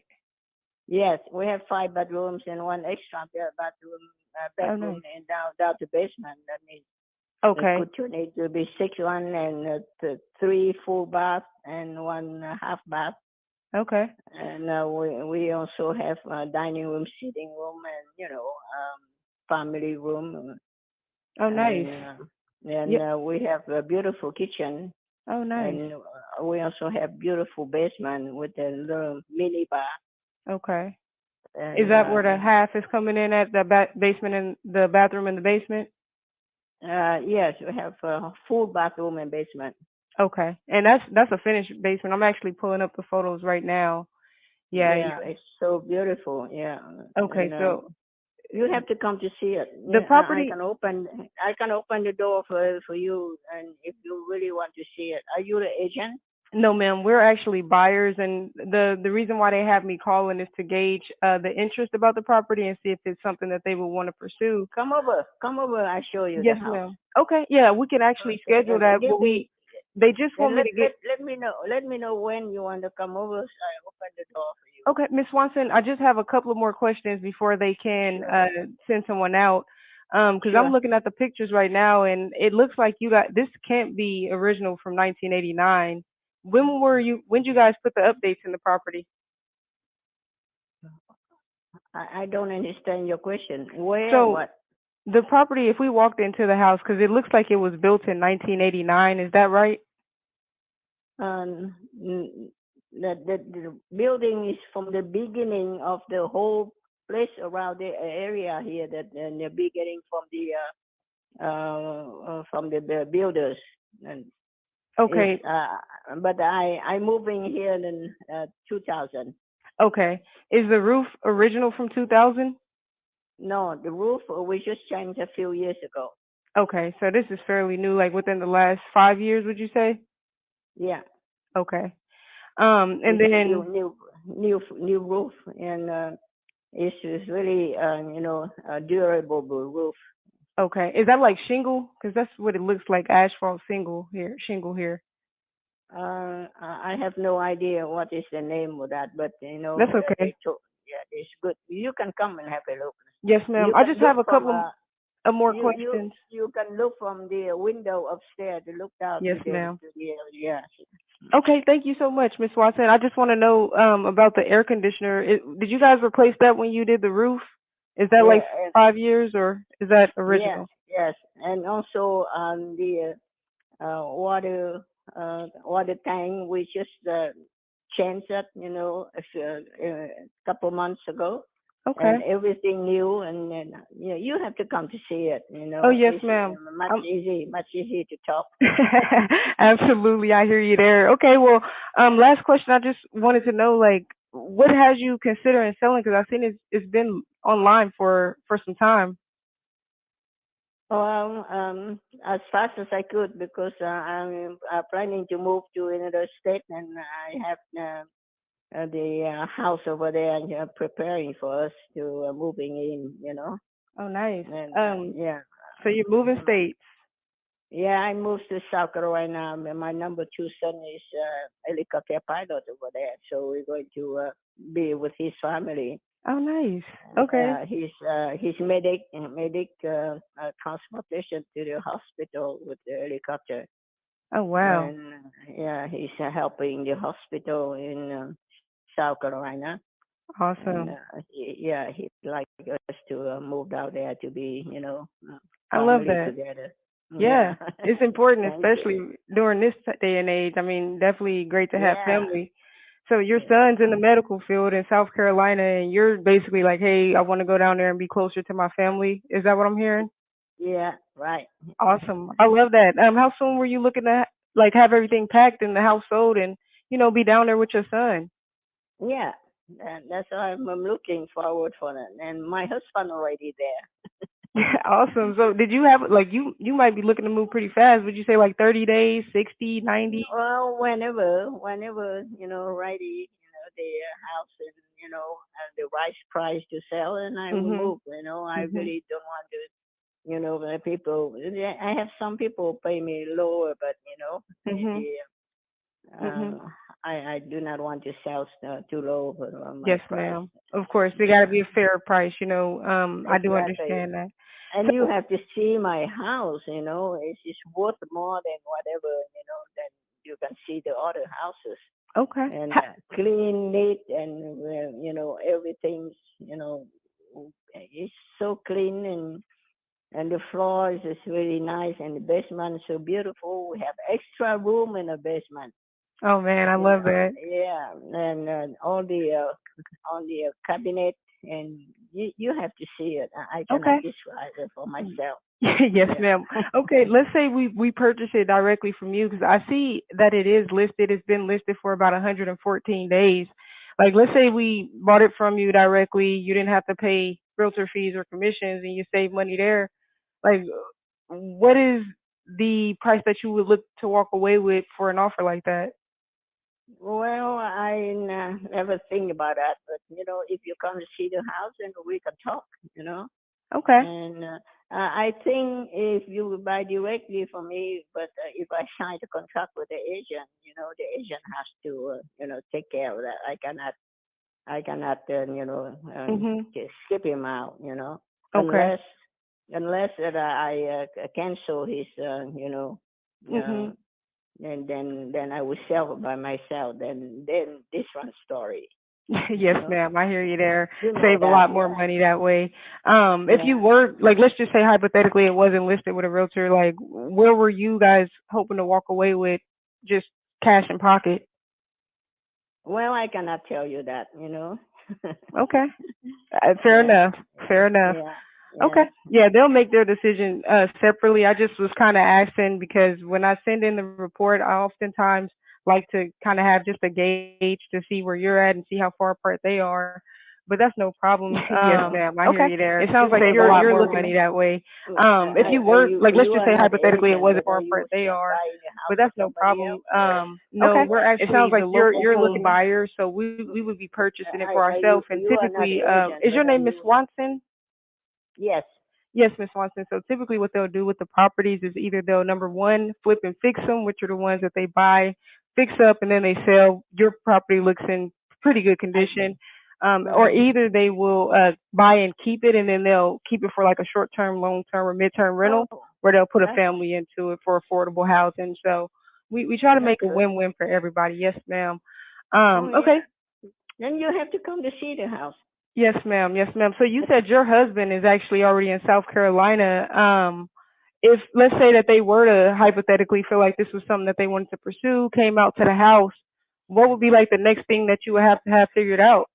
Yes, we have 5 bedrooms and 1 extra bedroom nice. and down the basement. That means Okay. it could need to be 6 1 and 3 full bath and 1 half bath. Okay. And we also have a dining room, sitting room, and family room. Oh, nice. And we have a beautiful kitchen. Oh, nice. And we also have beautiful basement with a little mini bar. Okay. And, Is that where the half is coming in at the basement and the bathroom in the basement? Yes, we have a full bathroom and basement. Okay. And that's a finished basement. I'm actually pulling up the photos right now. Yeah. It's so beautiful. Yeah. Okay, And, so you have to come to see it. the property. I can open the door for you, and if you really want to see it. Are you the agent? No, ma'am. We're actually buyers, and the reason why they have me calling is to gauge the interest about the property and see if it's something that they would want to pursue. Come over. I show you Yes, the house. ma'am. Okay, yeah, we can actually schedule that. But they just want me to get. Let me know. Let me know when you want to come over. So I open the door for you. Okay, Miss Swanson, I just have a couple of more questions before they can send someone out. Because I'm looking at the pictures right now, and it looks like this can't be original from 1989. When did you guys put the updates in the property? I don't understand your question. Where? So What? the property, if we walked into the house, because it looks like it was built in 1989, is that right? The building is from the beginning of the whole place around the area here. That the beginning from the builders. And Okay. but I moving here in 2000. Okay. Is the roof original from 2000? No, the roof we just changed a few years ago. Okay, so this is fairly new, like within the last 5 years, would you say? Yeah. Okay. And it's then new roof, and it's really a durable roof. Okay, is that like shingle? Because that's what it looks like, asphalt shingle here. I have no idea what is the name of that, but That's okay. yeah, it's good. You can come and have a look. Yes, ma'am. You I can just have a look from, couple of more you questions. you can look from the window upstairs to look down. Yes, to ma'am. Yeah. Okay, thank you so much, Miss Watson. I just want to know about the air conditioner. Did you guys replace that when you did the roof? Is that like 5 years, or is that original? Yes, and also the water tank, we just changed that, a couple months ago. Okay. And everything new, and then you have to come to see it. Oh, yes, It's, ma'am. much easy to talk. Absolutely, I hear you there. Okay, well, last question. I just wanted to know, like, what has you considering selling? Because I've seen it's been online for some time. Well, as fast as I could, because I'm planning to move to another state, and I have the house over there, and preparing for us to moving in. Oh, nice. And, yeah. So you're moving states. Yeah, I moved to South Carolina. My number 2 son is helicopter pilot over there, so we're going to be with his family. Oh, nice. Okay. He's medic transportation to the hospital with the helicopter. Oh, wow. And yeah, he's helping the hospital in South Carolina. Awesome. And he'd like us to move out there to be, I love family that. together. Yeah, it's important, Thank you. especially during this day and age. I mean, definitely great to have Yeah. family. So your son's in the medical field in South Carolina, and you're basically like, hey, I want to go down there and be closer to my family. Is that what I'm hearing? Yeah, right. Awesome. I love that. How soon were you looking to like have everything packed in the household and be down there with your son? Yeah, that's why I'm looking forward for that. And my husband already there. Awesome. So did you have like you might be looking to move pretty fast? Would you say like 30 days, 60, 90? Well, whenever, ready, the house and, the right price to sell, and I will Mhm. move, I Mhm. really don't want to, the people, I have some people pay me lower, but, Mhm. the, Mhm. I do not want to sell too low for my Yes, price. ma'am. Of course, they got to be a fair price. I do Exactly. understand that. And you So, have to see my house, it's just worth more than whatever, than you can see the other houses. okay. And clean, neat, and, everything's, it's so clean, and the floor is just really nice, and the basement is so beautiful. We have extra room in the basement. Oh man, I love that. Yeah, and all the cabinet, and you have to see it. I cannot Okay. describe it for myself. Yes, Yeah. ma'am. Okay, let's say we purchase it directly from you because I see that it is listed. It's been listed for about 114 days. Like, let's say we bought it from you directly. You didn't have to pay realtor fees or commissions, and you save money there. Like, what is the price that you would look to walk away with for an offer like that? Well, I never think about that, but if you come to see the house, and we can talk. Okay. And I think if you would buy directly from me, but if I sign the contract with the agent, the agent has to, take care of that. I cannot, Mhm. just skip him out, Okay. unless that I cancel his, Mhm. and then I will sell it by myself. Then different story. Yes, ma'am. I hear you there. You know Save a that, lot more yeah. money that way. If you Yeah. were like, let's just say hypothetically, it wasn't listed with a realtor. Like, where were you guys hoping to walk away with just cash in pocket? Well, I cannot tell you that, Okay. Fair Yeah. enough. Fair enough. Yeah. Okay. Yeah, they'll make their decision separately. I just was kind of asking because when I send in the report, I oftentimes like to kind of have just a gauge to see where you're at and see how far apart they are. But that's no problem. Yes, ma'am. I hear Okay. you there. It sounds like Save a lot you're more looking money. that way. If you were like, let's You just are say not the hypothetically it agent, wasn't far you apart they are. buying a house But for that's no somebody problem. else, or No, Okay. we're It actually sounds like the local you're home looking. buyers, so we would be purchasing it for you ourselves. And you are not the typically, agent, is your but name Miss you Swanson? yes. Yes, Miss Swanson. So typically, what they'll do with the properties is either they'll number one flip and fix them, which are the ones that they buy, fix up, and then they sell. Your property looks in pretty good condition. Or either they will buy and keep it, and then they'll keep it for like a short-term, long-term, or mid-term rental, Oh, where they'll put a that's family into it for affordable housing. So we try to that's make a good. win-win for everybody. Yes, ma'am. Oh Okay. yeah. Then you have to come to see the house. Yes, ma'am. Yes, ma'am. So you said your husband is actually already in South Carolina. If let's say that they were to hypothetically feel like this was something that they wanted to pursue, came out to the house, what would be like the next thing that you would have to have figured out?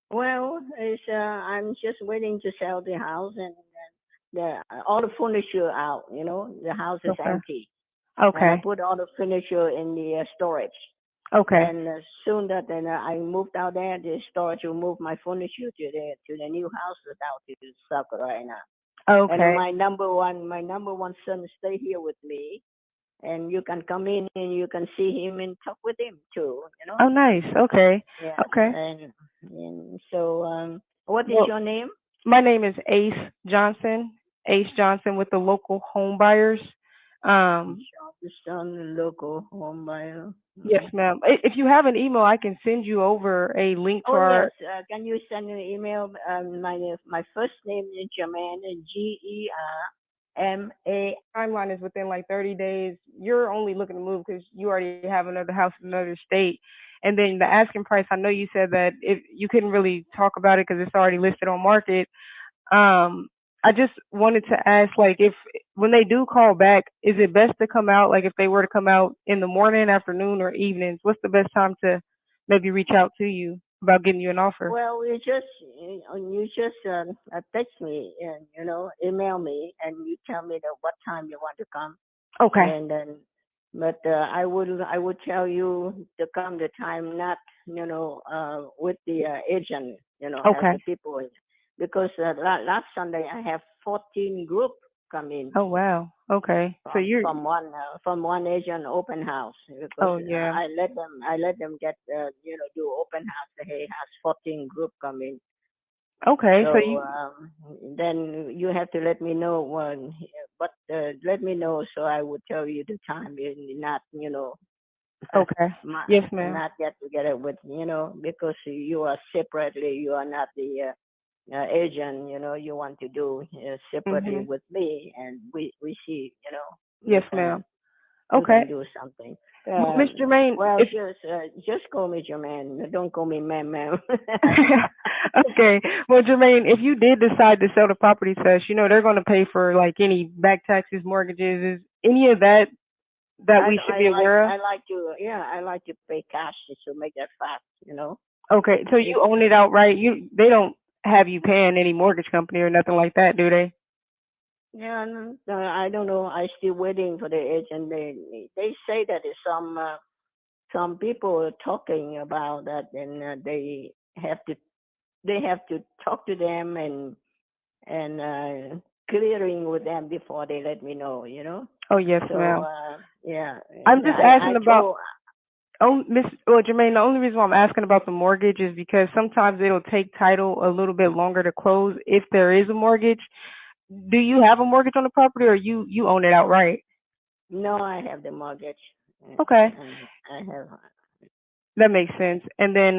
Well, I'm just waiting to sell the house, and the all the furniture out. The house is Okay. empty, and I Okay. put all the furniture in the storage. Okay. And soon that then I moved out there, the storage will move my furniture to the new house that's out to South Carolina. And Okay. my number one son stay here with me, and you can come in and you can see him and talk with him too. Oh, nice. Okay. Yeah. Okay. And so what is Well, your name? my name is Ace Johnson. Ace Johnson with the local home buyers. Just on the local home buyer. Yes, ma'am. If you have an email, I can send you over a link to Oh our. yes, can you send an email? My first name is Jermaine, Germa. Timeline is within like 30 days. You're only looking to move because you already have another house in another state. And then the asking price, I know you said that if you couldn't really talk about it because it's already listed on market. I just wanted to ask, like, if when they do call back, is it best to come out? Like, if they were to come out in the morning, afternoon, or evenings, what's the best time to maybe reach out to you about getting you an offer? Well, you just text me and email me and you tell me what time you want to come. Okay. And then, but I would tell you to come the time not with the agent have Okay. the people in, because last Sunday I have 14 group come in. Oh wow. Okay. So you're. From one agent open house, because Oh yeah. I let them get do open house. He has 14 group come in. Okay. So, So you. then you have to let me know when, but let me know so I would tell you the time and not Okay. Yes, ma'am. not get together with because you are separately. You are not the agent. You want to do separately Mhm. with me, and we see Yes, we ma'am. we Okay. can do something. Well, Miss Jermaine, Well, if just call me Jermaine. Don't call me ma'am. okay. Well, Jermaine, if you did decide to sell the property to us, they're going to pay for like any back taxes, mortgages, is any of that we should be aware of? I like to pay cash to make that fast. Okay. So you own it outright. They don't have you paying any mortgage company or nothing like that, do they? Yeah, no, I don't know. I still waiting for the agent. They say that some people are talking about that, and they have to talk to them and clearing with them before they let me know. Oh yes, So ma'am. yeah, I'm and just I asking about. told. Jermaine, the only reason why I'm asking about the mortgage is because sometimes it'll take title a little bit longer to close if there is a mortgage. Do you have a mortgage on the property, or you own it outright? No, I have the mortgage. Okay. And I have. That makes sense. And then,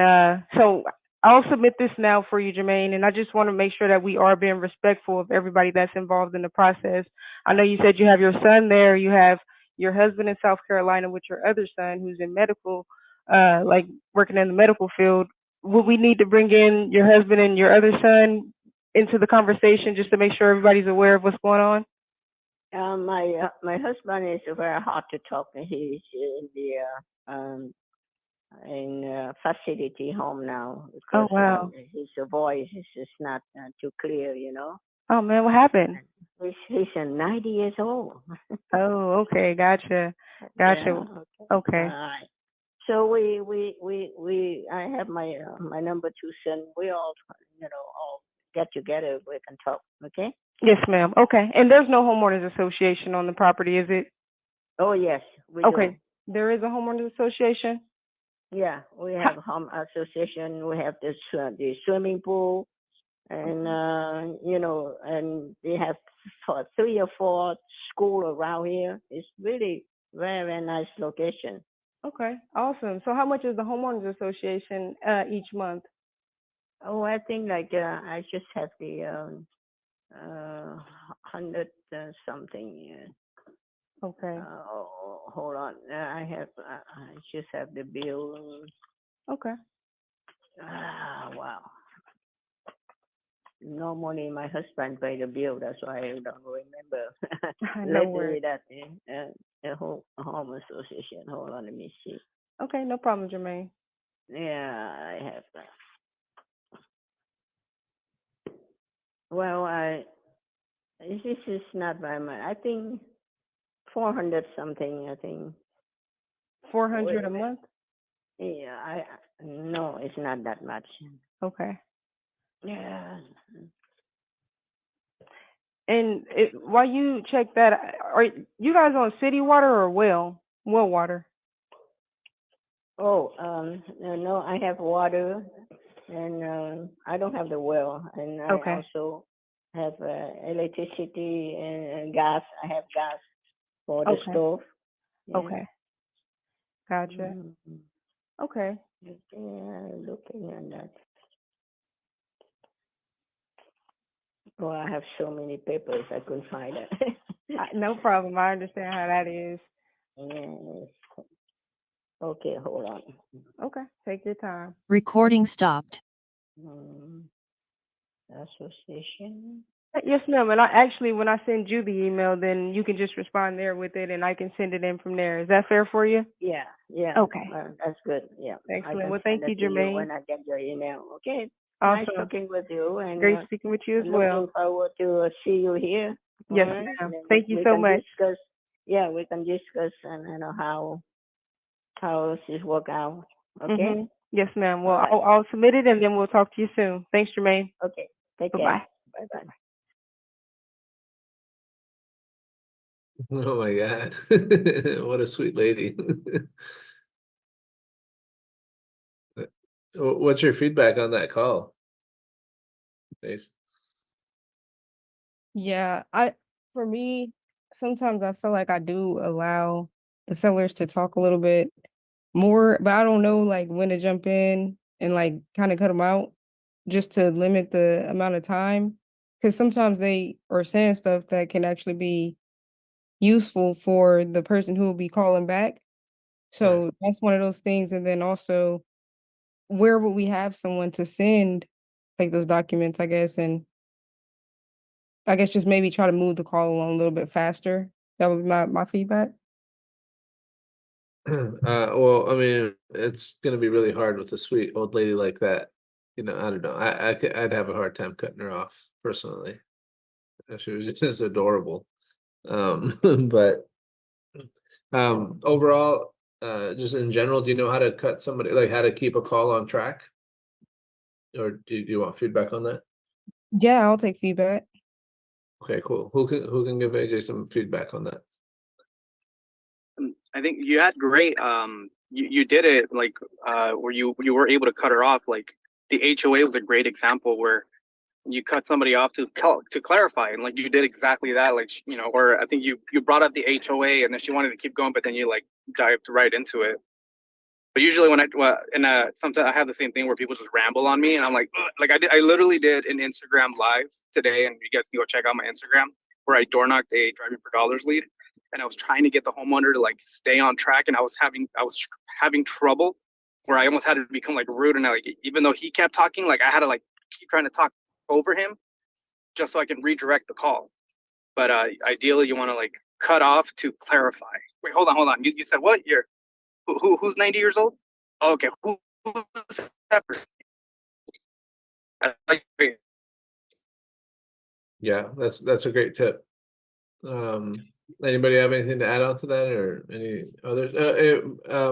so I'll submit this now for you, Jermaine, and I just want to make sure that we are being respectful of everybody that's involved in the process. I know you said you have your son there, you have your husband in South Carolina with your other son who's in medical, like working in the medical field. Would we need to bring in your husband and your other son into the conversation just to make sure everybody's aware of what's going on? My husband is very hard to talk. He's in the facility home now Oh because wow. his voice is just not too clear. Oh man, what happened? He's 90 years old. Oh, okay, gotcha. Yeah. Okay. All right. So I have my number two son. We all all get together. We can talk. Okay. Yes, ma'am. Okay. And there's no homeowners association on the property, is it? Oh yes, we Okay. do. There is a homeowners association? Yeah, we have home association. We have the swimming pool, and and they have 3 or 4 school around here. It's really very nice location. Okay. Awesome. So how much is the homeowners association each month? Oh, I think like I just have the 100 something. Okay. Hold on. I just have the bill. Okay. Wow. Normally my husband pay the bill. That's why I don't remember. No Lately worries. that the whole home association. Hold on, let me see. Okay, no problem, Jermaine. Yeah, I have that. Well, this is not very much. I think 400 something. I think 400 a month? Yeah, no, it's not that much. Okay. Yeah. And while you check that, are you guys on city water or well water? Oh, no, I have water, and I don't have the well, and I Okay. also have electricity and gas. I have gas. for the Okay. stove. Yeah. Okay. Gotcha. Mhm. Okay. Looking at that. Oh, I have so many papers, I couldn't find it. No problem. I understand how that is. Yes. Okay, hold on. Okay. Take your time. Recording stopped. Association. Yes, ma'am. And I actually, when I send you the email, then you can just respond there with it, and I can send it in from there. Is that fair for you? Yeah, yeah. Okay. That's good. Yeah. I Excellent. can Well, thank send you, it to Jermaine. when I get your email. Okay. Nice Awesome. talking with you, and Great speaking with you as well. looking forward to see you here. Yes, All right? ma'am. And then Thank you we so can much. discuss. Yeah, we can discuss and how this work out. Okay. Yes, ma'am. Well, All right. I'll submit it, and then we'll talk to you soon. Thanks, Jermaine. Okay. Take Bye-bye. care. Bye bye. Oh my God. What a sweet lady. What's your feedback on that call? Base? Yeah, for me, sometimes I feel like I do allow the sellers to talk a little bit more, but I don't know like when to jump in and like kind of cut them out just to limit the amount of time. Because sometimes they are saying stuff that can actually be useful for the person who will be calling back. So that's one of those things. And then also, where would we have someone to send like those documents, I guess, and I guess just maybe try to move the call along a little bit faster. That would be my feedback. Well, I mean, it's gonna be really hard with a sweet old lady like that. I don't know. I'd have a hard time cutting her off personally. She was just adorable. But overall, just in general, do you know how to cut somebody, like how to keep a call on track? Or do you want feedback on that? Yeah, I'll take feedback. Okay, cool. Who can give AJ some feedback on that? I think you had great. You did it like where you were able to cut her off. Like the HOA was a great example where you cut somebody off to clarify, and like you did exactly that. Like or I think you brought up the HOA, and then she wanted to keep going, but then you like dived right into it. But usually when sometimes I have the same thing where people just ramble on me, and I'm like, ugh. Like I literally did an Instagram live today, and you guys can go check out my Instagram where I door knocked a driving for dollars lead, and I was trying to get the homeowner to like stay on track, and I was having trouble where I almost had to become like rude, and like even though he kept talking, like I had to like keep trying to talk over him just so I can redirect the call. But ideally, you want to like cut off to clarify. Wait, hold on. You said what? Who's 90 years old? Oh, okay, who's that person? Yeah, that's a great tip. Anybody have anything to add on to that, or any others?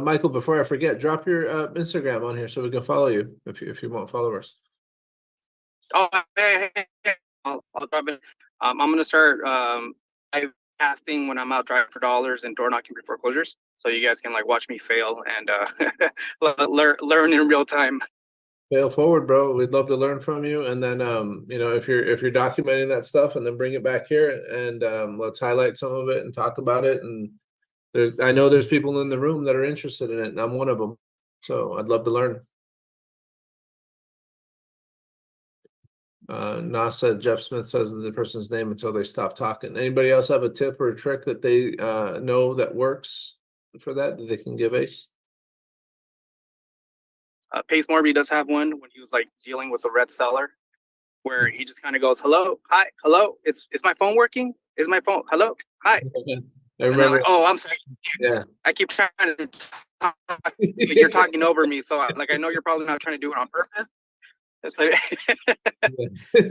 Michael, before I forget, drop your Instagram on here so we can follow you if you want followers. Oh, hey. I'll drop it. I'm gonna start live casting when I'm out driving for dollars and door knocking before foreclosures, so you guys can like watch me fail and learn in real time. Fail forward, bro. We'd love to learn from you. And then if you're documenting that stuff, and then bring it back here, and let's highlight some of it and talk about it. And I know there's people in the room that are interested in it, and I'm one of them. So I'd love to learn. Nas said Jeff Smith says the person's name until they stop talking. Anybody else have a tip or a trick that they know that works for that they can give Ace? Pace Morby does have one when he was like dealing with the red seller, where he just kind of goes, "Hello, hi, hello, is my phone working? Is my phone? Hello, hi." I remember. Like, oh, I'm sorry. Yeah. I keep trying to talk, but you're talking over me, so I know you're probably not trying to do it on purpose. It's like,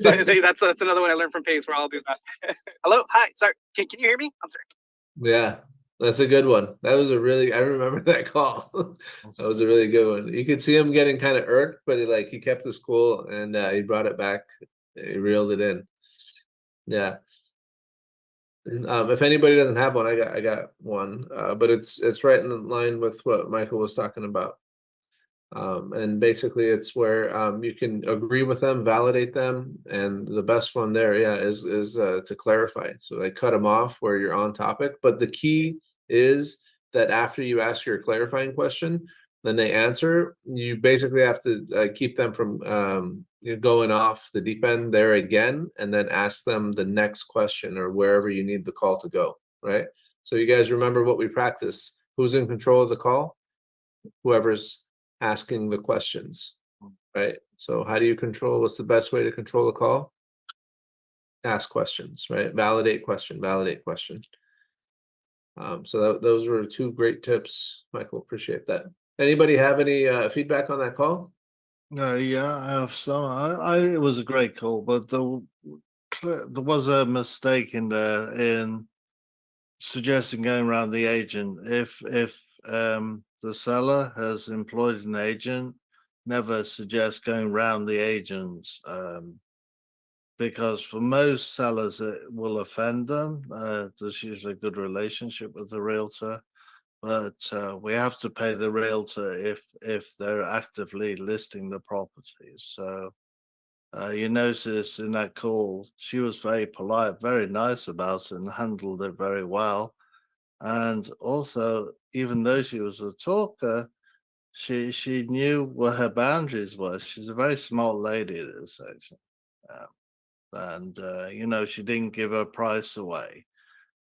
so I think that's another one I learned from Pace, where I'll do that. Hello, hi, sorry, can you hear me? I'm sorry. Yeah, that's a good one. I remember that call. That was a really good one. You could see him getting kind of irked, but he kept his cool, and he brought it back. He reeled it in. Yeah. If anybody doesn't have one, I got one, but it's right in line with what Michael was talking about. And basically it's where you can agree with them, validate them, and the best one there, yeah, is to clarify. So they cut them off where you're on topic. But the key is that after you ask your clarifying question, then they answer, you basically have to keep them from going off the deep end there again, and then ask them the next question or wherever you need the call to go, right? So you guys remember what we practice. Who's in control of the call? Whoever's asking the questions, right? So how do you control, what's the best way to control the call? Ask questions, right? Validate question, validate question. So those were two great tips, Michael, appreciate that. Anybody have any feedback on that call? Yeah, I have some. It was a great call, but there was a mistake in there in suggesting going around the agent. If the seller has employed an agent, never suggest going around the agents, because for most sellers it will offend them. There's usually a good relationship with the realtor, but we have to pay the realtor if they're actively listing the properties. So you notice in that call, she was very polite, very nice about it, and handled it very well. And also, even though she was a talker, she knew what her boundaries were. She's a very smart lady, this actually. And she didn't give her price away.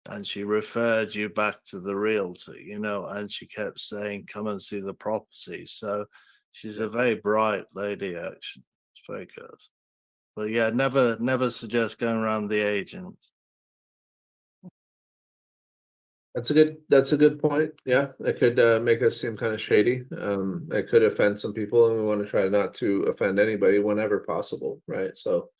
And she referred you back to the realtor, and she kept saying, come and see the property. So she's a very bright lady, actually. It's very good. But yeah, never suggest going around the agent. That's a good point. Yeah, it could make us seem kind of shady. It could offend some people, and we want to try not to offend anybody whenever possible, right? So,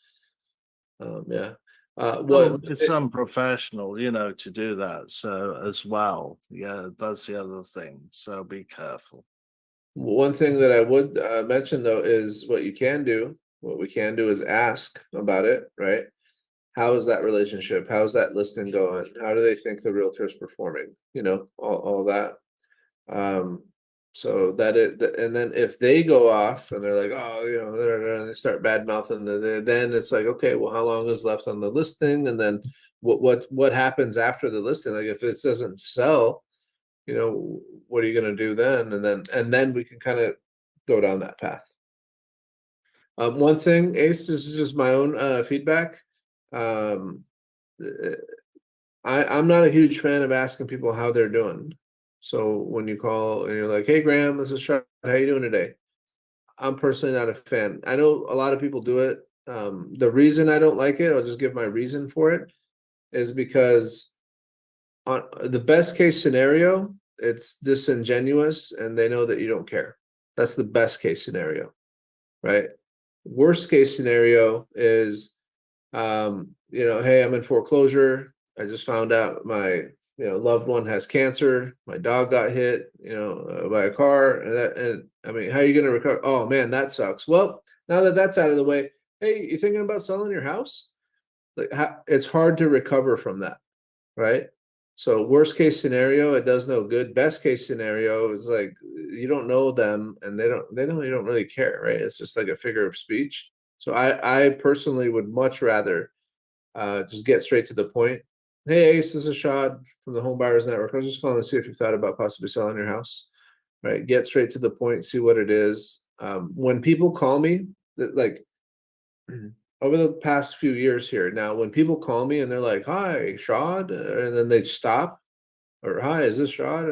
yeah. It's unprofessional, to do that. So as well, yeah, that's the other thing. So be careful. One thing that I would mention though is what you can do. What we can do is ask about it, right? How is that relationship? How's that listing going? How do they think the realtor is performing? All that. So and then if they go off and they're like, oh, they start bad mouthing, then it's like, okay, well, how long is left on the listing? And then what happens after the listing? Like if it doesn't sell, what are you going to do then? And then we can kind of go down that path. One thing, Ace, this is just my own feedback. I'm not a huge fan of asking people how they're doing. So when you call and you're like, hey, Graham, this is Sean, how you doing today? I'm personally not a fan. I know a lot of people do it. The reason I don't like it, I'll just give my reason for it, is because on the best case scenario, it's disingenuous and they know that you don't care. That's the best case scenario, right? Worst case scenario is, hey, I'm in foreclosure. I just found out my loved one has cancer. My dog got hit, by a car, and I mean, how are you going to recover? Oh man, that sucks. Well, now that that's out of the way, hey, you thinking about selling your house? Like, it's hard to recover from that, right? So worst case scenario, it does no good. Best case scenario is like you don't know them and you don't really care, right? It's just like a figure of speech. So I personally would much rather just get straight to the point. Hey, Ace, this is Shad from the Home Buyers Network. I was just calling to see if you thought about possibly selling your house, right? Get straight to the point, see what it is. When people call me, like over the past few years here now, when people call me and they're like, hi, Shad, and then they stop, or hi, is this Shad?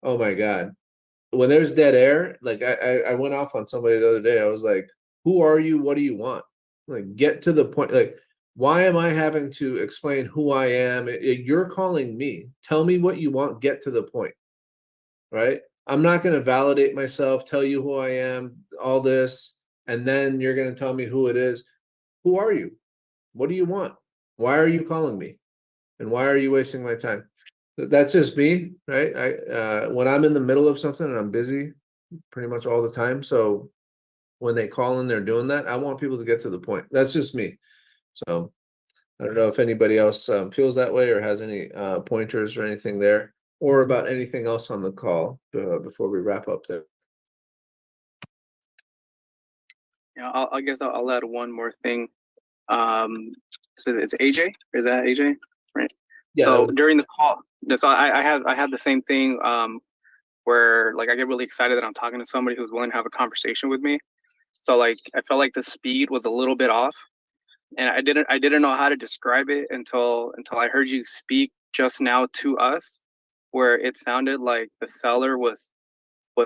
Oh my God. When there's dead air, like I went off on somebody the other day. I was like, who are you? What do you want? Like, get to the point. Like, why am I having to explain who I am? You're calling me. Tell me what you want. Get to the point, right? I'm not going to validate myself, tell you who I am, all this, and then you're going to tell me who it is. Who are you? What do you want? Why are you calling me? And why are you wasting my time? That's just me, right? When I'm in the middle of something and I'm busy pretty much all the time. So when they call and they're doing that, I want people to get to the point. That's just me. So I don't know if anybody else feels that way or has any pointers or anything there, or about anything else on the call before we wrap up there. Yeah, I guess I'll add one more thing. So it's AJ. Is that AJ? Right. Yeah. So during the call, so I had the same thing. Where like I get really excited that I'm talking to somebody who's willing to have a conversation with me. So like I felt like the speed was a little bit off, and I didn't know how to describe it until I heard you speak just now to us, where it sounded like the seller was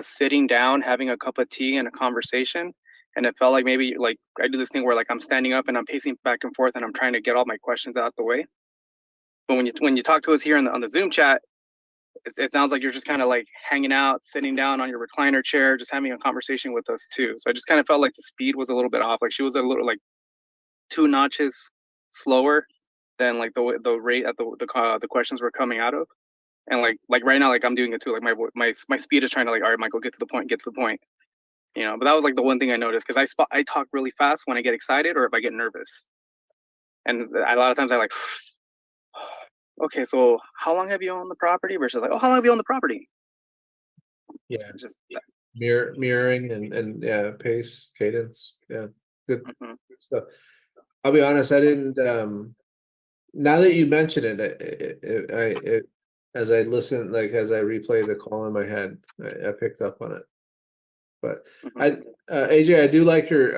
sitting down having a cup of tea and a conversation, and it felt like maybe like I do this thing where like I'm standing up and I'm pacing back and forth and I'm trying to get all my questions out the way. But when you talk to us here on the Zoom chat, it sounds like you're just kind of like hanging out, sitting down on your recliner chair, just having a conversation with us too. So I just kind of felt like the speed was a little bit off. Like she was a little like 2 notches slower than like the rate at the questions were coming out of. And like right now, like I'm doing it too. Like my speed is trying to like, all right, Michael, get to the point. You know, but that was like the one thing I noticed because I talk really fast when I get excited or if I get nervous. And a lot of times I like, okay, so how long have you owned the property? Versus like, oh, how long have you owned the property? Yeah, just mirroring and yeah, pace, cadence. Yeah, good stuff. I'll be honest, I didn't. Now that you mention it, as I listen, like as I replay the call in my head, I picked up on it. But AJ, I do like your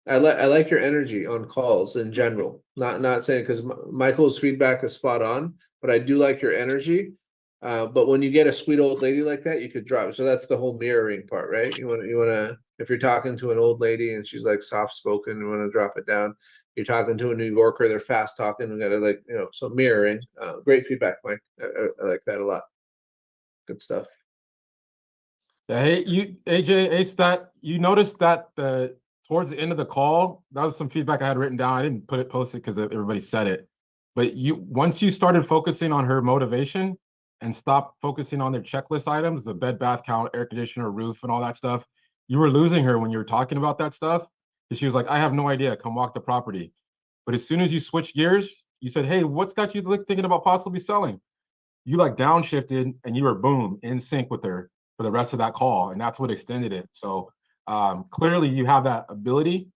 I like your energy on calls in general. Not saying because Michael's feedback is spot on, but I do like your energy. But when you get a sweet old lady like that, you could drop. So that's the whole mirroring part, right? You want to if you're talking to an old lady and she's like soft spoken, you want to drop it down. You're talking to a New Yorker, they're fast talking. We gotta like so mirroring. Great feedback, Mike. I like that a lot. Good stuff. Yeah, hey, AJ, Stat, you noticed that towards the end of the call, that was some feedback I had written down. I didn't post it because everybody said it. But once you started focusing on her motivation and stopped focusing on their checklist items, the bed, bath, count, air conditioner, roof, and all that stuff, you were losing her when you were talking about that stuff. Because she was like, I have no idea, come walk the property. But as soon as you switch gears, you said, hey, what's got you thinking about possibly selling? You like downshifted and you were boom in sync with her for the rest of that call, and that's what extended it. So clearly you have that ability.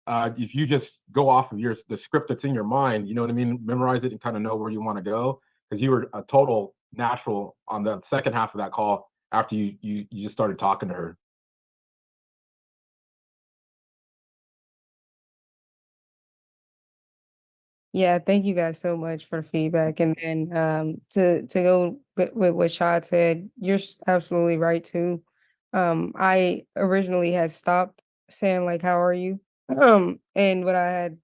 If you just go off of the script that's in your mind, you know what I mean, memorize it and kind of know where you want to go, because you were a total natural on the second half of that call after you just started talking to her. Yeah, thank you guys so much for the feedback. And then to go with what Shad said, you're absolutely right too. I originally had stopped saying like, how are you? And what I had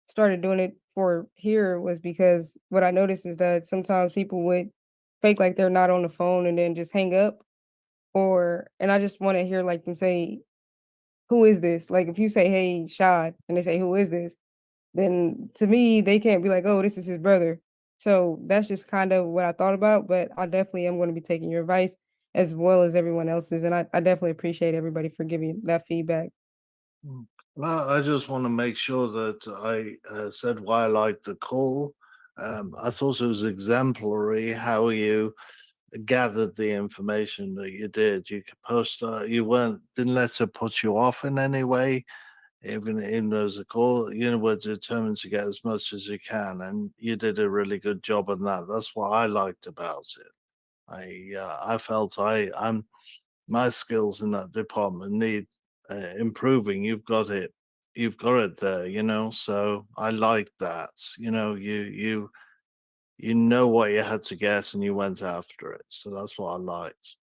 started doing it for here was because what I noticed is that sometimes people would fake like they're not on the phone and then just hang up. And I just want to hear like them say, who is this? Like if you say, hey, Shad, and they say, who is this? Then to me, they can't be like, oh, this is his brother. So that's just kind of what I thought about, but I definitely am going to be taking your advice as well as everyone else's. And I definitely appreciate everybody for giving that feedback. Well, I just want to make sure that I said why I liked the call. I thought it was exemplary how you gathered the information that you did. You could post, didn't let it put you off in any way. Even though as a call, you were determined to get as much as you can, and you did a really good job on that. That's what I liked about it. I felt my skills in that department need improving. You've got it there. So I liked that. You know what you had to get, and you went after it. So that's what I liked.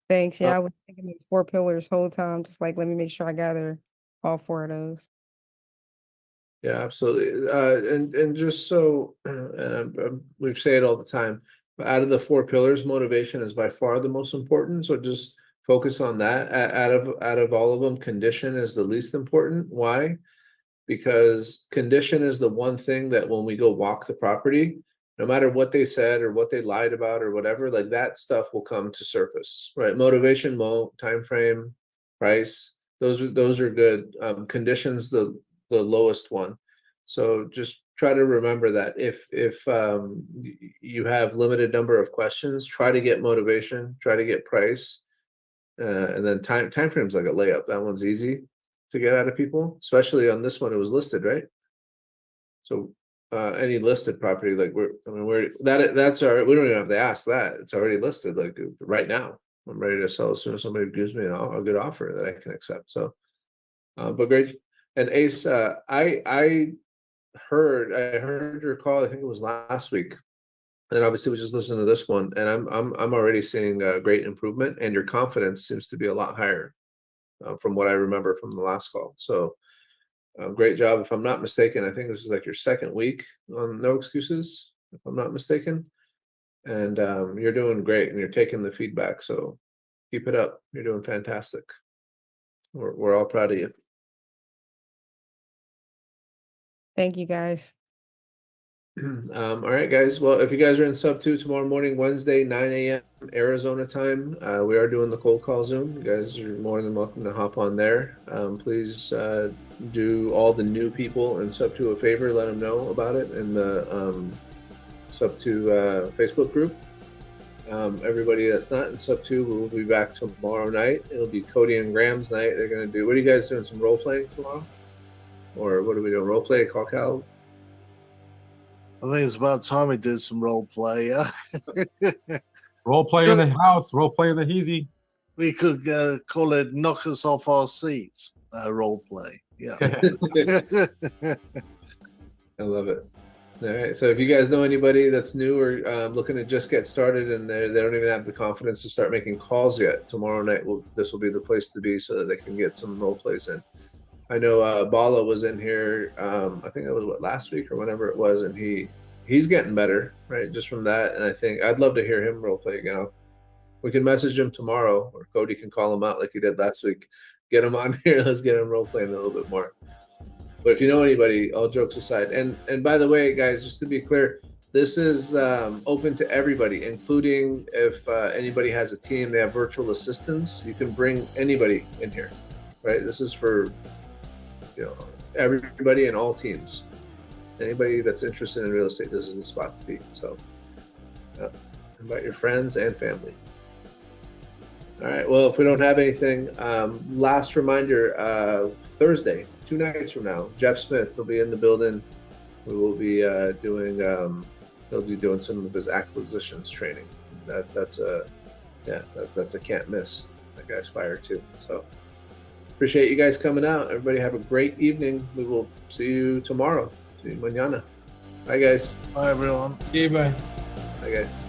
Thanks. Yeah, I was thinking of 4 pillars whole time, just like let me make sure I gather all 4 of those. Yeah, absolutely. And just so we say it all the time, but out of the 4 pillars, motivation is by far the most important. So just focus on that. Out of all of them, condition is the least important. Why? Because condition is the one thing that when we go walk the property, no matter what they said or what they lied about or whatever, like that stuff will come to surface, right? Motivation, time frame, price, those are good. Conditions the lowest one. So just try to remember that if you have limited number of questions, try to get motivation, try to get price, And then time frame's like a layup. That one's easy to get out of people, especially on this one. It was listed, right? So any listed property, like that's our, we don't even have to ask that. It's already listed like right now. I'm ready to sell as soon as somebody gives me a good offer that I can accept. So, but great. And Ace, I heard your call. I think it was last week. And obviously we just listened to this one, and I'm already seeing a great improvement, and your confidence seems to be a lot higher from what I remember from the last call. So great job. If I'm not mistaken, I think this is like your second week on No Excuses, if I'm not mistaken. And you're doing great, and you're taking the feedback. So keep it up. You're doing fantastic. We're all proud of you. Thank you, guys. All right, guys. Well, if you guys are in sub 2 tomorrow morning, Wednesday, 9 a.m. Arizona time, we are doing the cold call Zoom. You guys are more than welcome to hop on there. Please do all the new people in sub 2 a favor. Let them know about it in the sub 2 Facebook group. Everybody that's not in sub 2, we will be back tomorrow night. It'll be Cody and Graham's night. They're going to do, what are you guys doing? Some role playing tomorrow? Or what are we doing? Role play, call Cal? I think it's about time we did some role play. Yeah? Role play in the house, role play in the heezy. We could call it knock us off our seats. Role play. Yeah. I love it. All right. So if you guys know anybody that's new or looking to just get started and they don't even have the confidence to start making calls yet, tomorrow night this will be the place to be so that they can get some role plays in. I know Bala was in here. I think it was last week or whenever it was, and he's getting better, right? Just from that, and I think I'd love to hear him role play again. We can message him tomorrow, or Cody can call him out like he did last week. Get him on here. Let's get him role playing a little bit more. But if you know anybody, all jokes aside, and by the way, guys, just to be clear, this is open to everybody, including if anybody has a team, they have virtual assistants. You can bring anybody in here, right? This is for everybody and all teams. Anybody that's interested in real estate, this is the spot to be. So invite your friends and family. All right, well, if we don't have anything, last reminder, Thursday, 2 nights from now, Jeff Smith will be in the building. We will be he'll be doing some of his acquisitions training. That's a can't miss. That guy's fire too. So appreciate you guys coming out. Everybody have a great evening. We will see you tomorrow. See you mañana. Bye, guys. Bye, everyone. See you, bye. Bye, guys.